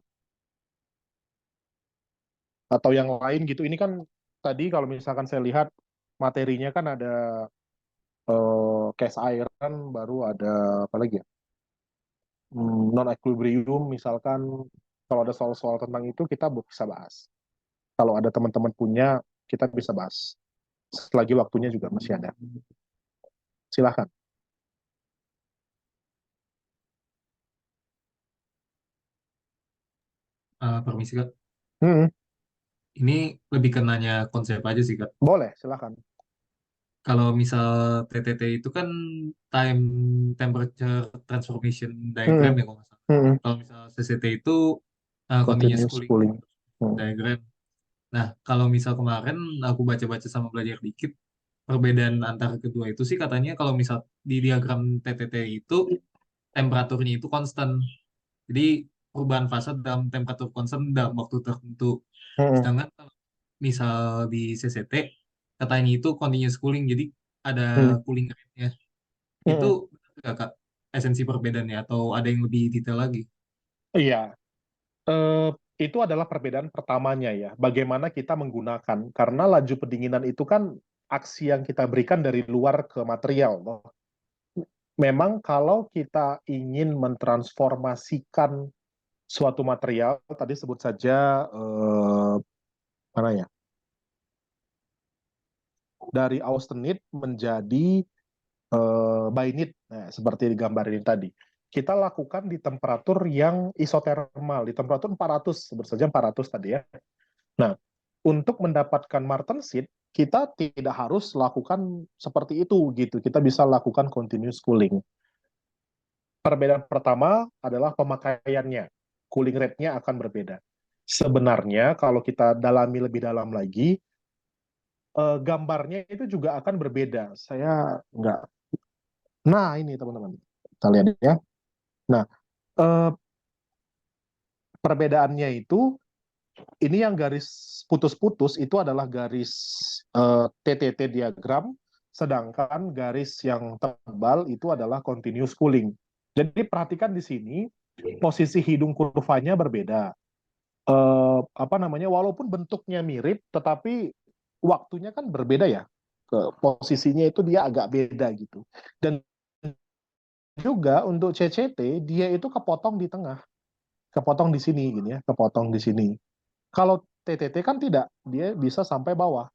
[SPEAKER 1] atau yang lain gitu, ini kan tadi kalau misalkan saya lihat materinya kan ada cast iron, baru ada apa lagi ya? Non equilibrium misalkan, kalau ada soal-soal tentang itu kita bisa bahas. Kalau ada teman-teman punya, kita bisa bahas. Selagi waktunya juga masih ada. Silahkan.
[SPEAKER 6] Permisi Kak,
[SPEAKER 1] Hmm,
[SPEAKER 6] ini lebih ke nanya konsep aja sih Kak.
[SPEAKER 1] boleh, silahkan.
[SPEAKER 6] Kalau misal TTT itu kan time temperature transformation diagram
[SPEAKER 1] Hmm,
[SPEAKER 6] ya kalau nggak salah.
[SPEAKER 1] hmm.
[SPEAKER 6] Kalau misal CCT itu continuous
[SPEAKER 1] Continuous
[SPEAKER 6] cooling
[SPEAKER 1] cooling. Hmm.
[SPEAKER 6] diagram. Nah, kalau misal kemarin aku baca-baca sama belajar dikit, perbedaan antara kedua itu sih katanya kalau misal di diagram TTT itu temperaturnya itu konstan. Jadi perubahan fase dalam temperatur konstan dalam waktu tertentu.
[SPEAKER 1] Hmm,
[SPEAKER 6] Sedangkan kalau misal di CCT katanya itu continuous cooling, jadi ada
[SPEAKER 1] hmm,
[SPEAKER 6] cooling rate-nya. Itu
[SPEAKER 1] hmm.
[SPEAKER 6] benar nggak, Kak, esensi perbedaannya atau ada yang lebih detail lagi?
[SPEAKER 1] Iya, eh, itu adalah perbedaan pertamanya ya. Bagaimana kita menggunakan, karena laju pendinginan itu kan aksi yang kita berikan dari luar ke material, loh. Memang kalau kita ingin mentransformasikan suatu material, tadi sebut saja mana ya, dari austenit menjadi bainit, nah, seperti di gambar ini tadi. Kita lakukan di temperatur yang isotermal, di temperatur 400, sebut saja 400 tadi ya. Nah, untuk mendapatkan martensit, kita tidak harus lakukan seperti itu gitu. Kita bisa lakukan continuous cooling. Perbedaan pertama adalah pemakaiannya. Cooling rate-nya akan berbeda. Sebenarnya kalau kita dalami lebih dalam lagi, gambarnya itu juga akan berbeda. Saya nggak. Nah, ini teman-teman. Kita lihat ya. Nah, eh, perbedaannya itu, ini yang garis putus-putus itu adalah garis TTT diagram, sedangkan garis yang tebal itu adalah continuous cooling. Jadi perhatikan di sini, posisi hidung kurvanya berbeda. Apa namanya, walaupun bentuknya mirip, tetapi waktunya kan berbeda ya. Posisinya itu dia agak beda gitu. Dan juga untuk CCT, dia itu kepotong di tengah. Kepotong di sini gini ya, kepotong di sini. Kalau TTT kan tidak, dia bisa sampai bawah.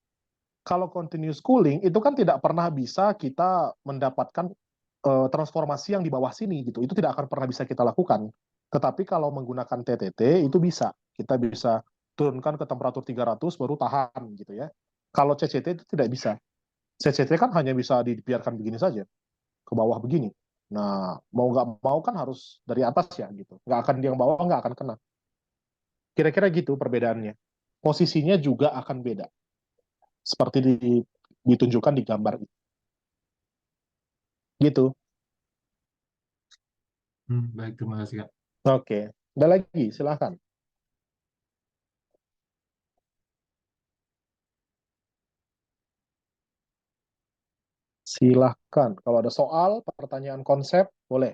[SPEAKER 1] Kalau continuous cooling itu kan tidak pernah bisa kita mendapatkan transformasi yang di bawah sini gitu. Itu tidak akan pernah bisa kita lakukan. Tetapi kalau menggunakan TTT itu bisa. Kita bisa turunkan ke temperatur 300 baru tahan gitu ya. Kalau CCT itu tidak bisa. CCT kan hanya bisa dibiarkan begini saja, ke bawah begini. Nah, mau nggak mau kan harus dari atas ya gitu. Nggak akan yang bawah nggak akan kena. Kira-kira gitu perbedaannya. Posisinya juga akan beda. Seperti ditunjukkan di gambar itu. Gitu.
[SPEAKER 6] Baik, terima kasih Kak.
[SPEAKER 1] Oke. Ada lagi, silahkan. Silahkan. Kalau ada soal, pertanyaan konsep, boleh.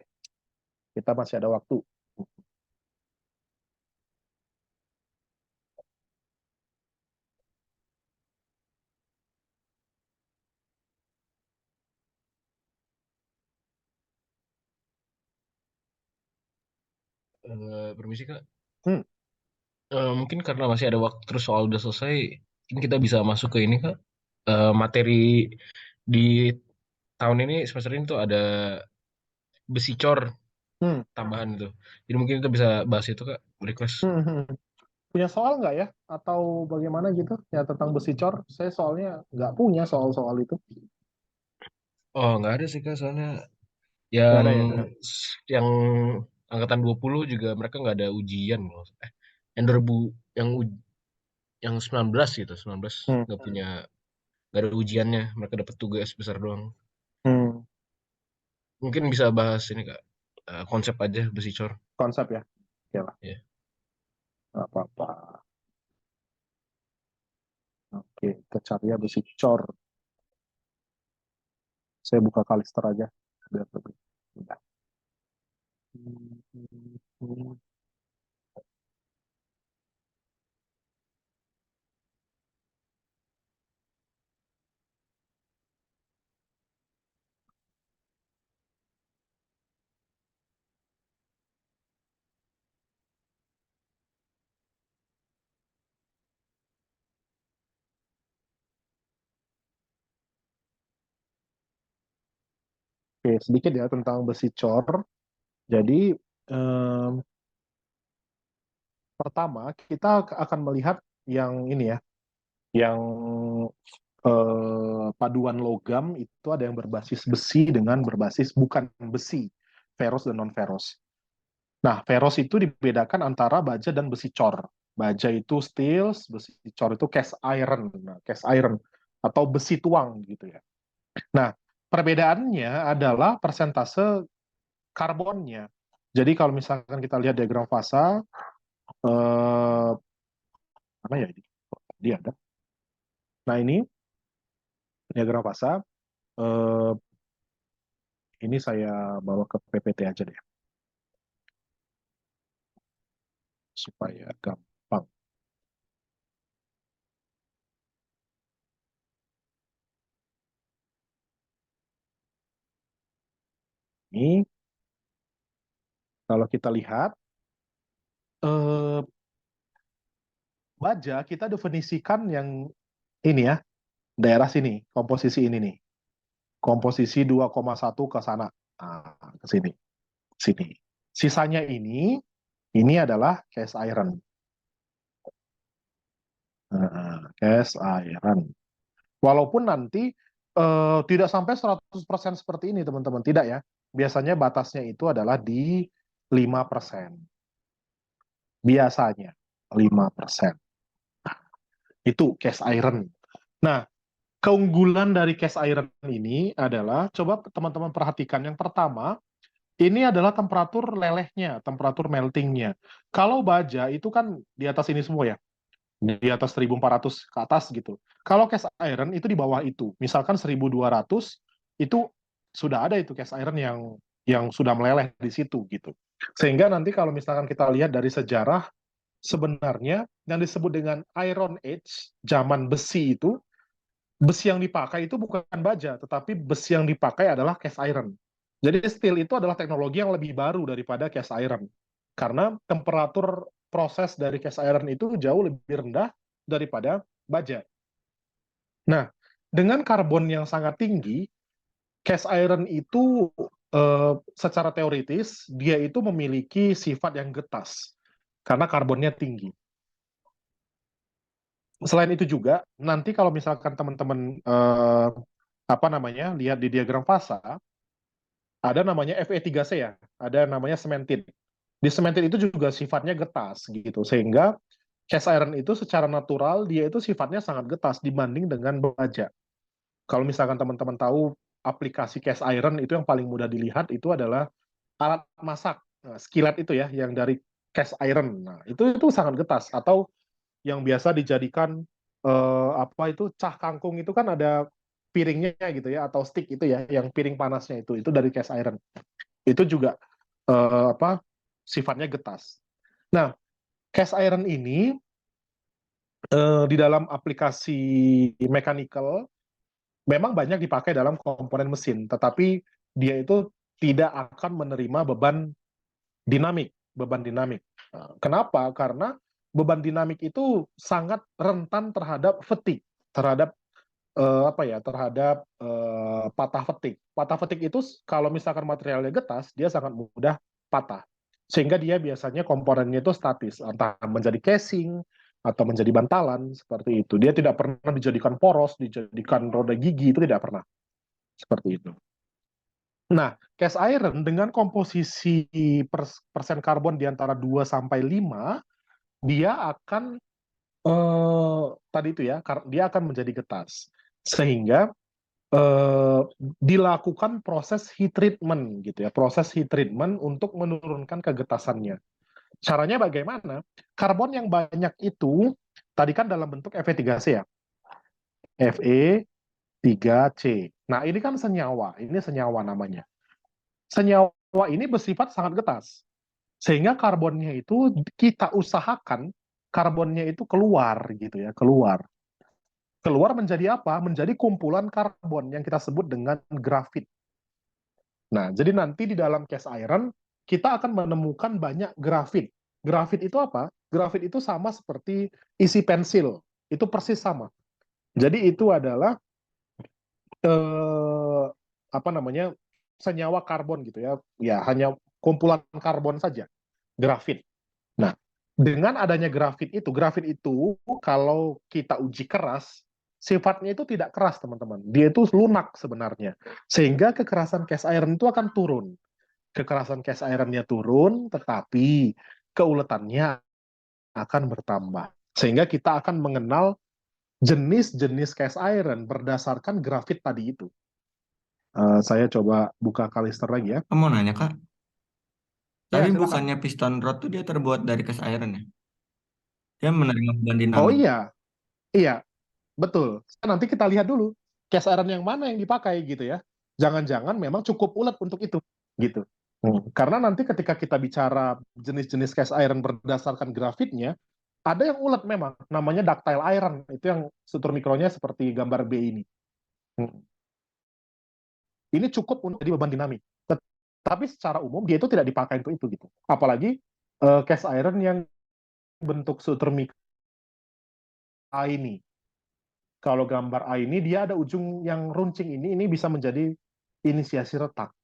[SPEAKER 1] Kita masih ada waktu.
[SPEAKER 8] Permisi Kak.
[SPEAKER 1] Hmm.
[SPEAKER 8] Mungkin karena masih ada waktu terus soal udah selesai, mungkin kita bisa masuk ke ini Kak. Materi di tahun ini semester ini tuh ada besi cor
[SPEAKER 1] Hmm.
[SPEAKER 8] tambahan itu. Jadi mungkin kita bisa bahas itu Kak, request.
[SPEAKER 1] Hmm. Hmm. Punya soal nggak ya? Atau bagaimana gitu? Ya tentang besi cor. Saya soalnya nggak punya soal-soal itu.
[SPEAKER 8] Oh nggak ada sih Kak, soalnya
[SPEAKER 1] Nggak
[SPEAKER 8] yang
[SPEAKER 1] ada ya?
[SPEAKER 8] yang angkatan 20 juga mereka nggak ada ujian loh. Yang 2000 yang yang 19 gitu, 19
[SPEAKER 1] Hmm.
[SPEAKER 8] nggak ada ujiannya, mereka dapat tugas besar doang.
[SPEAKER 1] Hmm.
[SPEAKER 8] Mungkin bisa bahas ini Kak, konsep aja besi cor.
[SPEAKER 1] Konsep ya? Oke lah.
[SPEAKER 8] Ya.
[SPEAKER 1] Nggak apa-apa. Oke, kita cari ya besi cor. Saya buka Kalister aja. Biar lebih mudah. Hmm. Hmm. Hmm. Oke, sedikit ya tentang besi cor. Jadi pertama kita akan melihat yang ini ya, yang paduan logam itu ada yang berbasis besi dengan berbasis bukan besi, ferros dan non ferros. Nah, ferros itu dibedakan antara baja dan besi cor. Baja itu steel, besi cor itu cast iron. Nah, cast iron atau besi tuang gitu ya. Nah, perbedaannya adalah persentase karbonnya. Jadi kalau misalkan kita lihat diagram fasa, mana ya ini? Dia ada. Nah, ini diagram fasa. Eh, ini saya bawa ke PPT aja deh, supaya gampang. Ini, kalau kita lihat, baja kita definisikan yang ini ya, daerah sini, komposisi ini nih. Komposisi 2,1 ke sana. Nah, ke sini. Sini. Sisanya ini adalah cast iron. Nah, cast iron. Walaupun nanti tidak sampai 100% seperti ini, teman-teman. Tidak ya. Biasanya batasnya itu adalah di 5%. Biasanya 5%. Itu cast iron. Nah, keunggulan dari cast iron ini adalah, coba teman-teman perhatikan, yang pertama, ini adalah temperatur lelehnya, temperatur meltingnya. Kalau baja itu kan di atas ini semua ya, di atas 1400 ke atas gitu. Kalau cast iron itu di bawah itu. Misalkan 1200 itu sudah ada itu cast iron yang sudah meleleh di situ gitu. Sehingga nanti kalau misalkan kita lihat dari sejarah, sebenarnya yang disebut dengan Iron Age, zaman besi itu, besi yang dipakai itu bukan baja, tetapi besi yang dipakai adalah cast iron. Jadi steel itu adalah teknologi yang lebih baru daripada cast iron. Karena temperatur proses dari cast iron itu jauh lebih rendah daripada baja. Nah, dengan karbon yang sangat tinggi, cast iron itu secara teoritis dia itu memiliki sifat yang getas karena karbonnya tinggi. Selain itu juga, nanti kalau misalkan teman-teman apa namanya lihat di diagram fasa, ada namanya Fe3C ya, ada namanya cemented. Di cemented itu juga sifatnya getas gitu, sehingga cast iron itu secara natural dia itu sifatnya sangat getas dibanding dengan baja. Kalau misalkan teman-teman tahu aplikasi cast iron itu yang paling mudah dilihat itu adalah alat masak, nah, skillet itu ya, yang dari cast iron. Nah, itu sangat getas. Atau yang biasa dijadikan apa itu cah kangkung itu kan ada piringnya gitu ya, atau stick itu ya, yang piring panasnya itu dari cast iron. Itu juga apa sifatnya getas. Nah, cast iron ini di dalam aplikasi mechanical memang banyak dipakai dalam komponen mesin, tetapi dia itu tidak akan menerima beban dinamik. Kenapa? Karena beban dinamik itu sangat rentan terhadap fatigue, terhadap terhadap patah fatigue. Patah fatigue itu kalau misalkan materialnya getas, dia sangat mudah patah. Sehingga dia biasanya komponennya itu statis, entah menjadi casing atau menjadi bantalan seperti itu. Dia tidak pernah dijadikan poros, dijadikan roda gigi, itu tidak pernah seperti itu. Nah, cast iron dengan komposisi persen karbon di antara 2 sampai 5, dia akan tadi itu ya, dia akan menjadi getas. Sehingga dilakukan proses heat treatment gitu ya, proses heat treatment untuk menurunkan kegetasannya. Caranya bagaimana? Karbon yang banyak itu tadi kan dalam bentuk Fe3C ya, Fe3C. Nah, ini kan senyawa, ini senyawa namanya. Senyawa ini bersifat sangat getas. Sehingga karbonnya itu kita usahakan karbonnya itu keluar gitu ya, keluar menjadi apa? Menjadi kumpulan karbon yang kita sebut dengan grafit. Nah, jadi nanti di dalam cast iron kita akan menemukan banyak grafit. Grafit itu apa? Grafit itu sama seperti isi pensil. Itu persis sama. Jadi itu adalah apa namanya? senyawa karbon gitu ya, ya hanya kumpulan karbon saja, grafit. Nah, dengan adanya grafit itu kalau kita uji keras, sifatnya itu tidak keras teman-teman. Dia itu lunak sebenarnya, sehingga kekerasan cast iron itu akan turun. Kekerasan cast ironnya turun, tetapi keuletannya akan bertambah. Sehingga kita akan mengenal jenis-jenis cast iron berdasarkan grafit tadi itu. Saya coba buka Kalister lagi ya.
[SPEAKER 4] Kamu nanya Kak,
[SPEAKER 1] Ya,
[SPEAKER 4] tapi
[SPEAKER 1] silakan.
[SPEAKER 4] bukannya piston rod tuh dia terbuat dari cast iron ya? Dia menerima beban
[SPEAKER 1] Oh
[SPEAKER 4] dinamis.
[SPEAKER 1] iya, iya, betul. Nanti kita lihat dulu cast iron yang mana yang dipakai gitu ya. Jangan-jangan memang cukup ulet untuk itu, gitu. Karena nanti ketika kita bicara jenis-jenis cast iron berdasarkan grafitnya, ada yang ulet memang, namanya ductile iron. Itu yang struktur mikronya seperti gambar B ini. Ini cukup untuk jadi beban dinamis. Tapi secara umum dia itu tidak dipakai untuk itu gitu. Apalagi cast iron yang bentuk struktur mikro A ini. Kalau gambar A ini dia ada ujung yang runcing ini bisa menjadi inisiasi retak.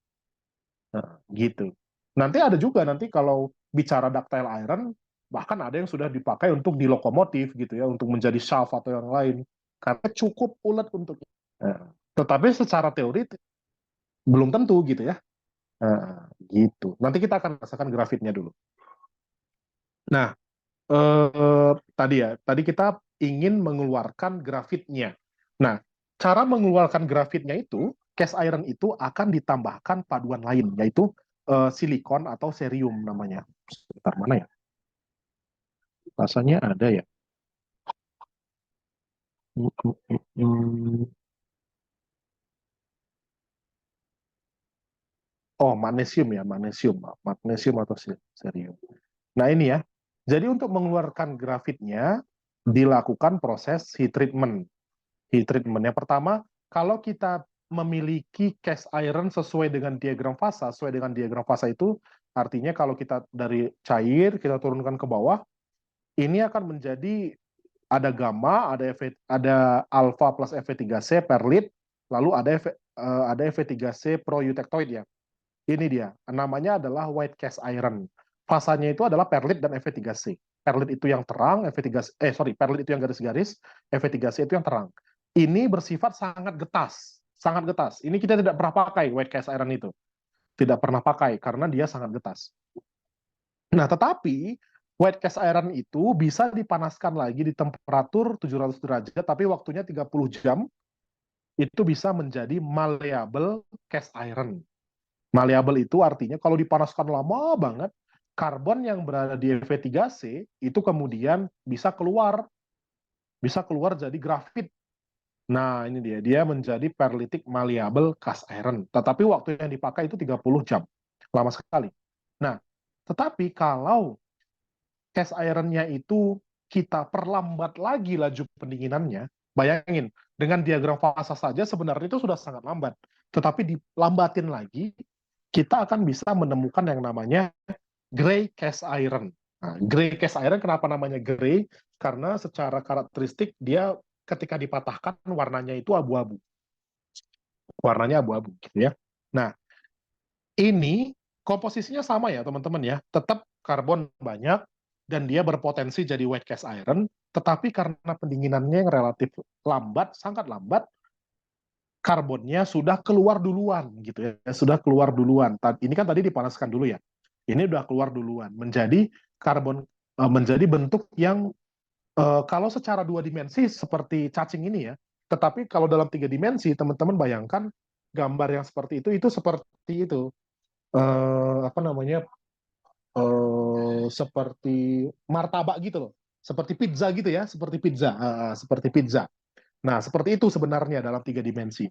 [SPEAKER 1] Nah, gitu. Nanti ada juga nanti kalau bicara ductile iron, bahkan ada yang sudah dipakai untuk di lokomotif gitu ya, untuk menjadi shaft atau yang lain. Karena cukup ulet untuk nah, tetapi secara teori belum tentu gitu ya. Nah, gitu. Nanti kita akan rasakan grafitnya dulu. Nah, tadi kita ingin mengeluarkan grafitnya. Nah, cara mengeluarkan grafitnya itu, cast iron itu akan ditambahkan paduan lain, yaitu silikon atau cerium namanya. Sebentar, mana ya? Rasanya ada ya. Oh, magnesium ya, magnesium atau cerium. Nah, ini ya. Jadi untuk mengeluarkan grafitnya dilakukan proses heat treatment. Heat treatment. Yang pertama, kalau kita memiliki cast iron sesuai dengan diagram fasa, sesuai dengan diagram fasa itu artinya kalau kita dari cair kita turunkan ke bawah, ini akan menjadi ada gamma, ada alpha plus Fe3C perlit, lalu ada Fe3C proeutectoid ya. Ini dia, namanya adalah white cast iron. Fasanya itu adalah perlit dan Fe3C. Perlit itu yang terang, perlit itu yang garis-garis, Fe3C itu yang terang. Ini bersifat sangat getas, sangat getas. Ini kita tidak pernah pakai white cast iron itu. Tidak pernah pakai karena dia sangat getas. Nah, tetapi white cast iron itu bisa dipanaskan lagi di temperatur 700 derajat, tapi waktunya 30 jam, itu bisa menjadi malleable cast iron. Malleable itu artinya kalau dipanaskan lama banget, karbon yang berada di Fe3C itu kemudian bisa keluar jadi grafit. Nah, ini dia menjadi perlitic malleable cast iron. Tetapi waktu yang dipakai itu 30 jam. Lama sekali. Nah, tetapi kalau cast iron-nya itu kita perlambat lagi laju pendinginannya, bayangin, dengan diagram fasa saja sebenarnya itu sudah sangat lambat. Tetapi dilambatin lagi, kita akan bisa menemukan yang namanya gray cast iron. Nah, gray cast iron kenapa namanya gray? Karena secara karakteristik dia ketika dipatahkan warnanya itu abu-abu. Warnanya abu-abu gitu ya. Nah, ini komposisinya sama ya teman-teman ya. Tetap karbon banyak dan dia berpotensi jadi white cast iron, tetapi karena pendinginannya yang relatif lambat, sangat lambat, karbonnya sudah keluar duluan gitu ya, sudah keluar duluan. Ini kan tadi dipanaskan dulu ya. Ini udah keluar duluan, menjadi menjadi bentuk yang kalau secara 2 dimensi seperti cacing ini ya. Tetapi kalau dalam 3 dimensi, teman-teman bayangkan gambar yang seperti itu seperti itu. Apa namanya? Seperti martabak gitu loh. Seperti pizza gitu ya, seperti pizza. Seperti pizza. Nah, seperti itu sebenarnya dalam 3 dimensi.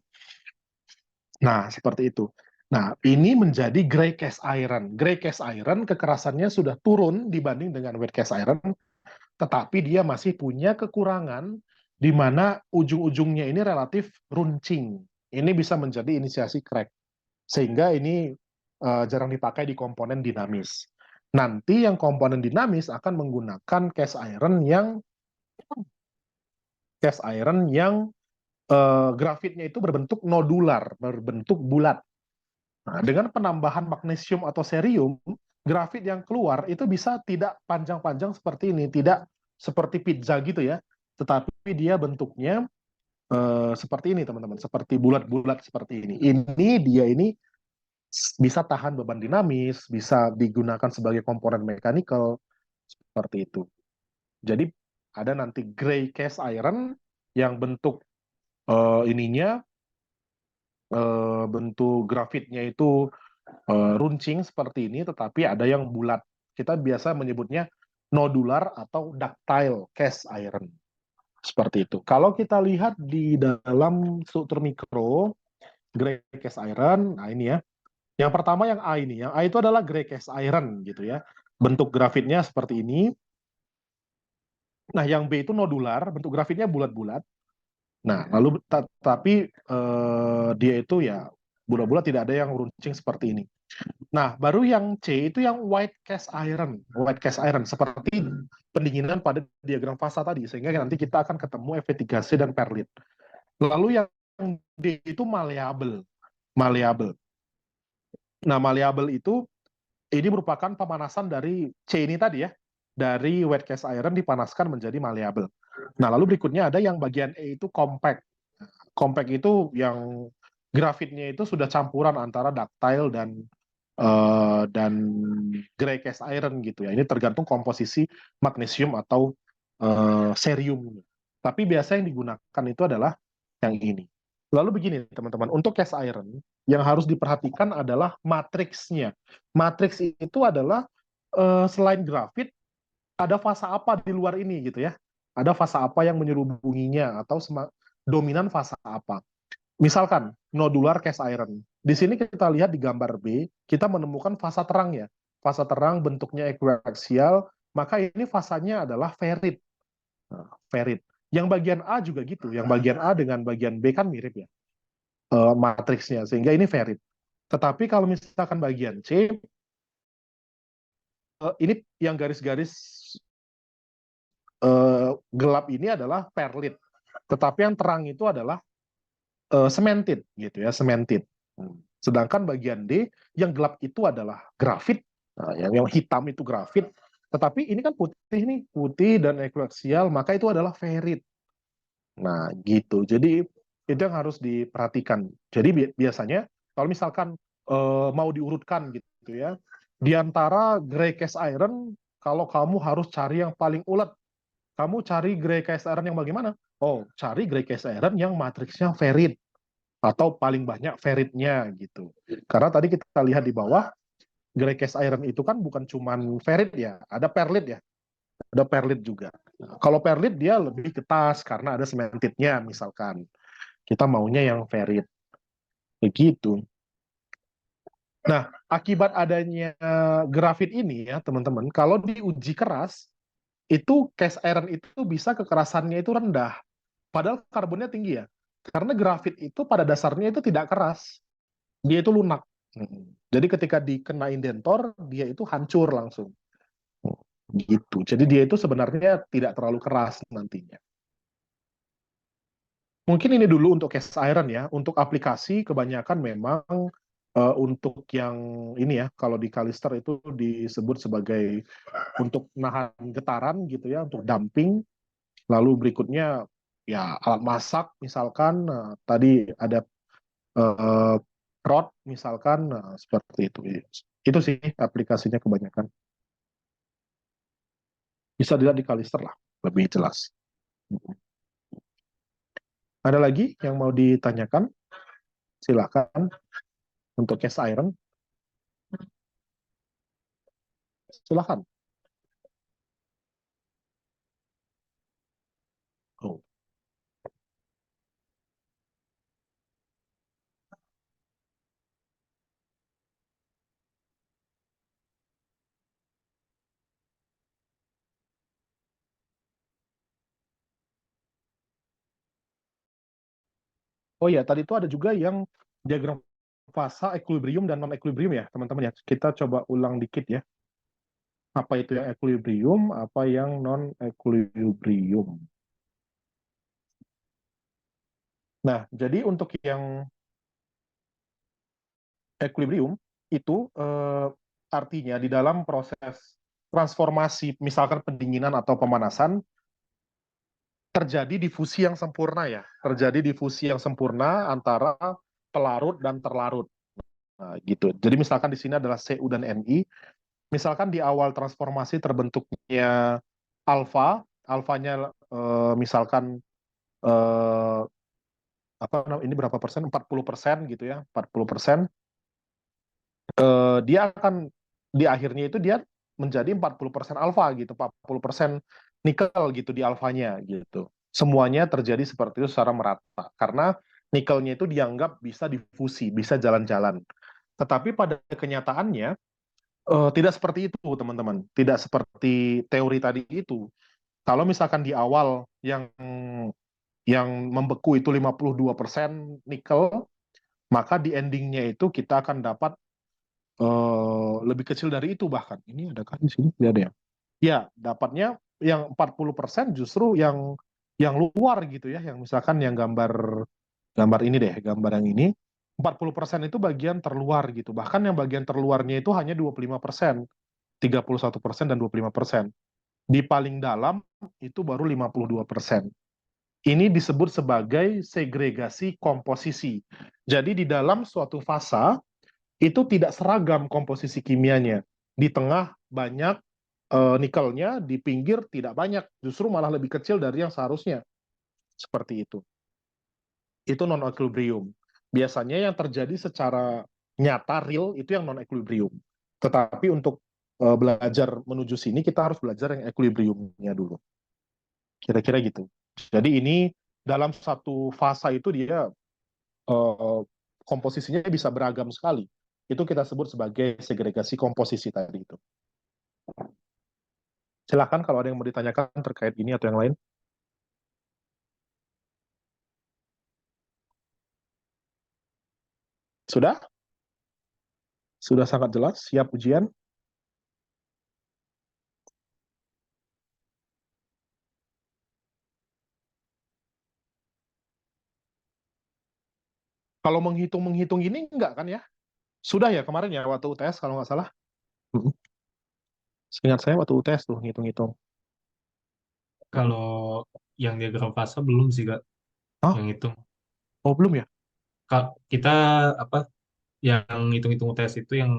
[SPEAKER 1] Nah, seperti itu. Nah, ini menjadi gray cast iron. Gray cast iron kekerasannya sudah turun dibanding dengan white cast iron, tetapi dia masih punya kekurangan di mana ujung-ujungnya ini relatif runcing. Ini bisa menjadi inisiasi crack. Sehingga ini jarang dipakai di komponen dinamis. Nanti yang komponen dinamis akan menggunakan cast iron yang grafitnya itu berbentuk nodular, berbentuk bulat. Nah, dengan penambahan magnesium atau cerium, grafit yang keluar itu bisa tidak panjang-panjang seperti ini, tidak seperti pizza gitu ya, tetapi dia bentuknya seperti ini teman-teman, seperti bulat-bulat seperti ini. Ini bisa tahan beban dinamis, bisa digunakan sebagai komponen mechanical, seperti itu. Jadi ada nanti gray cast iron yang bentuk ininya, bentuk grafitnya itu runcing seperti ini, tetapi ada yang bulat. Kita biasa menyebutnya nodular atau ductile cast iron. Seperti itu. Kalau kita lihat di dalam struktur mikro, gray cast iron, nah ini ya. Yang pertama yang A ini, yang A itu adalah gray cast iron gitu ya. Bentuk grafitnya seperti ini. Nah, yang B itu nodular, bentuk grafitnya bulat-bulat. Nah, lalu tapi dia itu ya bulat-bulat, tidak ada yang runcing seperti ini. Nah, baru yang C itu yang white cast iron. White cast iron seperti pendinginan pada diagram fasa tadi, sehingga nanti kita akan ketemu Fe3C dan perlit. Lalu yang D itu malleable. Malleable. Nah, malleable itu ini merupakan pemanasan dari C ini tadi ya. Dari wet cast iron dipanaskan menjadi malleable. Nah, lalu berikutnya ada yang bagian E itu compact. Compact itu yang grafitnya itu sudah campuran antara ductile dan gray cast iron gitu ya. Ini tergantung komposisi magnesium atau cerium. Tapi biasa yang digunakan itu adalah yang ini. Lalu begini teman-teman, untuk cast iron yang harus diperhatikan adalah matriksnya. Matriks itu adalah selain grafit, ada fasa apa di luar ini gitu ya. Ada fasa apa yang menyerubunginya atau dominan fasa apa. Misalkan nodular cast iron. Di sini kita lihat di gambar B, kita menemukan fasa terang ya. Fasa terang bentuknya equiaxial, maka ini fasanya adalah ferrit. Nah, ferrit. Yang bagian A juga gitu. Yang bagian A dengan bagian B kan mirip ya, matriksnya. Sehingga ini ferrit. Tetapi kalau misalkan bagian C, ini yang garis-garis gelap ini adalah perlit. Tetapi yang terang itu adalah cemented gitu ya, cemented. Sedangkan bagian D yang gelap itu adalah grafit, nah, yang hitam itu grafit. Tetapi ini kan putih nih, putih dan equiaxial, maka itu adalah ferrit. Nah, gitu. Jadi itu yang harus diperhatikan. Jadi biasanya kalau misalkan mau diurutkan gitu ya, di antara gray cast iron, kalau kamu harus cari yang paling ulet, kamu cari gray cast iron yang bagaimana? Oh, cari gray cast iron yang matriksnya ferrit atau paling banyak ferritnya gitu. Karena tadi kita lihat di bawah, gray cast iron itu kan bukan cuman ferrit ya, ada perlit ya, ada perlit juga. Nah, kalau perlit dia lebih ketas karena ada cementednya misalkan. Kita maunya yang ferrit. Begitu. Nah, akibat adanya grafit ini ya teman-teman, kalau diuji keras, itu cast iron itu bisa kekerasannya itu rendah. Padahal karbonnya tinggi ya. Karena grafit itu pada dasarnya itu tidak keras. Dia itu lunak. Jadi ketika dikenain dentor, dia itu hancur langsung. Gitu. Jadi dia itu sebenarnya tidak terlalu keras nantinya. Mungkin ini dulu untuk cast iron ya. Untuk aplikasi kebanyakan memang untuk yang ini ya, kalau di Kalister itu disebut sebagai untuk nahan getaran gitu ya, untuk dumping. Lalu berikutnya ya alat masak misalkan, tadi ada rod misalkan, seperti itu. Itu sih aplikasinya kebanyakan. Bisa dilihat di Kalister lah, lebih jelas. Ada lagi yang mau ditanyakan? Silakan untuk cast iron. Silakan. Oh. Oh ya, tadi itu ada juga yang diagram fasa equilibrium dan non equilibrium ya, teman-teman ya. Kita coba ulang dikit ya. Apa itu yang equilibrium, apa yang non equilibrium. Nah, jadi untuk yang equilibrium itu artinya di dalam proses transformasi, misalkan pendinginan atau pemanasan, terjadi difusi yang sempurna ya. Terjadi difusi yang sempurna antara pelarut dan terlarut. Nah, gitu. Jadi misalkan di sini adalah Cu dan Ni. Misalkan di awal transformasi terbentuknya alfa, alfanya misalkan eh, ini berapa persen? 40% gitu ya, 40%. Dia akan di akhirnya itu dia menjadi 40% alfa gitu, 40% nikel gitu di alfanya gitu. Semuanya terjadi seperti itu secara merata karena nikelnya itu dianggap bisa difusi, bisa jalan-jalan. Tetapi pada kenyataannya tidak seperti itu, teman-teman. Tidak seperti teori tadi itu. Kalau misalkan di awal yang membeku itu 52% nikel, maka di endingnya itu kita akan dapat lebih kecil dari itu bahkan. Ini ada kan di sini? Tidak ada ya? Ya, dapatnya yang 40% justru yang luar gitu ya, yang misalkan yang gambar gambar ini deh, gambar yang ini 40% itu bagian terluar gitu. Bahkan yang bagian terluarnya itu hanya 25%, 31% dan 25%. Di paling dalam itu baru 52%. Ini disebut sebagai segregasi komposisi. Jadi di dalam suatu fasa itu tidak seragam komposisi kimianya. Di tengah banyak nikelnya, di pinggir tidak banyak, justru malah lebih kecil dari yang seharusnya. Seperti itu. Itu non-equilibrium. Biasanya yang terjadi secara nyata, real, itu yang non-equilibrium. Tetapi untuk belajar menuju sini, kita harus belajar yang equilibriumnya dulu. Kira-kira gitu. Jadi ini dalam satu fasa itu dia komposisinya bisa beragam sekali. Itu kita sebut sebagai segregasi komposisi tadi itu. Silakan kalau ada yang mau ditanyakan terkait ini atau yang lain. Sudah? Sudah sangat jelas? Siap ujian? Kalau menghitung-menghitung ini enggak kan ya? Sudah ya kemarin ya waktu UTS kalau nggak salah. Seingat saya waktu UTS tuh ngitung-ngitung.
[SPEAKER 6] Kalau yang diagram fasa belum sih Kak,
[SPEAKER 1] Hah?
[SPEAKER 6] yang hitung.
[SPEAKER 1] Oh belum ya?
[SPEAKER 6] Kak, kita apa yang hitung-hitung UTS itu yang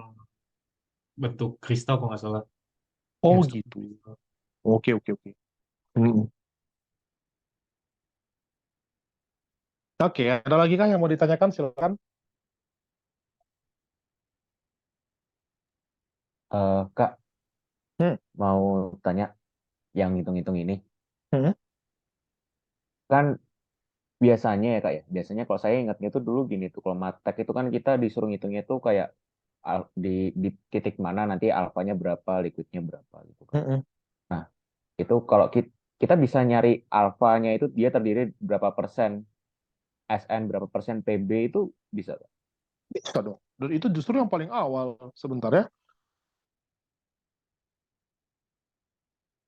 [SPEAKER 6] bentuk kristal kalau nggak salah.
[SPEAKER 1] Oh
[SPEAKER 6] Yang struktur
[SPEAKER 1] gitu.
[SPEAKER 6] kristal.
[SPEAKER 1] Oke oke oke. Hmm. Oke, ada lagi kah yang mau ditanyakan? Silakan.
[SPEAKER 2] Kak,
[SPEAKER 1] Hmm.
[SPEAKER 2] mau tanya yang hitung-hitung ini.
[SPEAKER 1] Hmm.
[SPEAKER 2] Kan biasanya ya Kak ya, biasanya kalau saya ingatnya tuh dulu gini tuh, kalau matek itu kan kita disuruh ngitungnya tuh kayak di titik mana nanti alfanya berapa, liquidnya berapa gitu kan.
[SPEAKER 1] Hmm.
[SPEAKER 2] Nah, itu kalau kita bisa nyari alfanya itu dia terdiri berapa persen SN, berapa persen PB itu bisa Kak?
[SPEAKER 1] Bisa dong. Dan itu justru yang paling awal sebentar ya.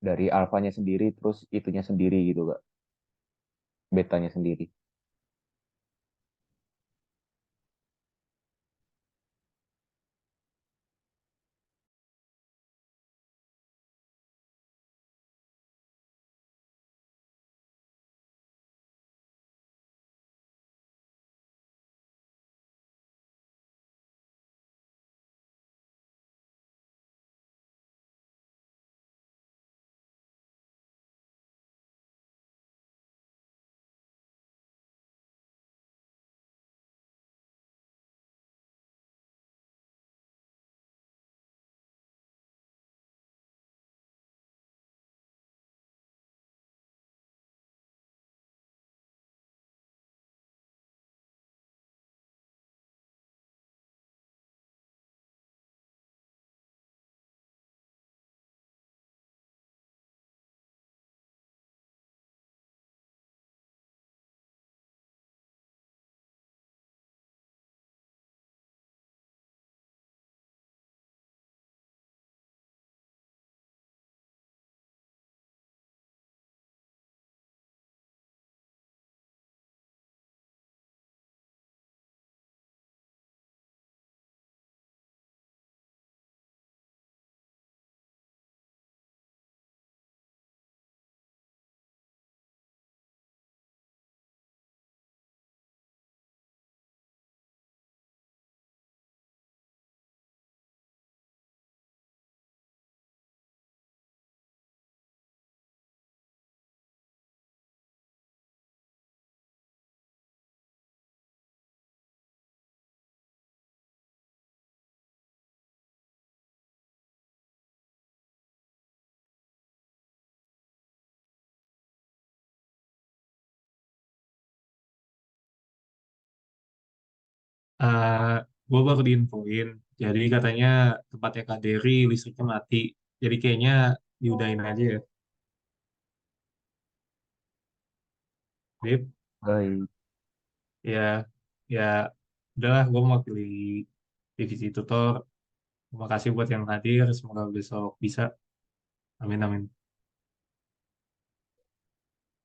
[SPEAKER 2] Dari alfanya sendiri terus itunya sendiri gitu Kak, betanya sendiri.
[SPEAKER 6] Eh, gue baru diinfoin. Jadi katanya tempatnya Kak Dery listriknya mati. Jadi kayaknya diudahin aja ya. Dip,
[SPEAKER 2] Baik.
[SPEAKER 6] ya, ya, udahlah. Gue mau pilih divisi tutor. Terima kasih buat yang hadir. Semoga besok bisa. Amin, amin.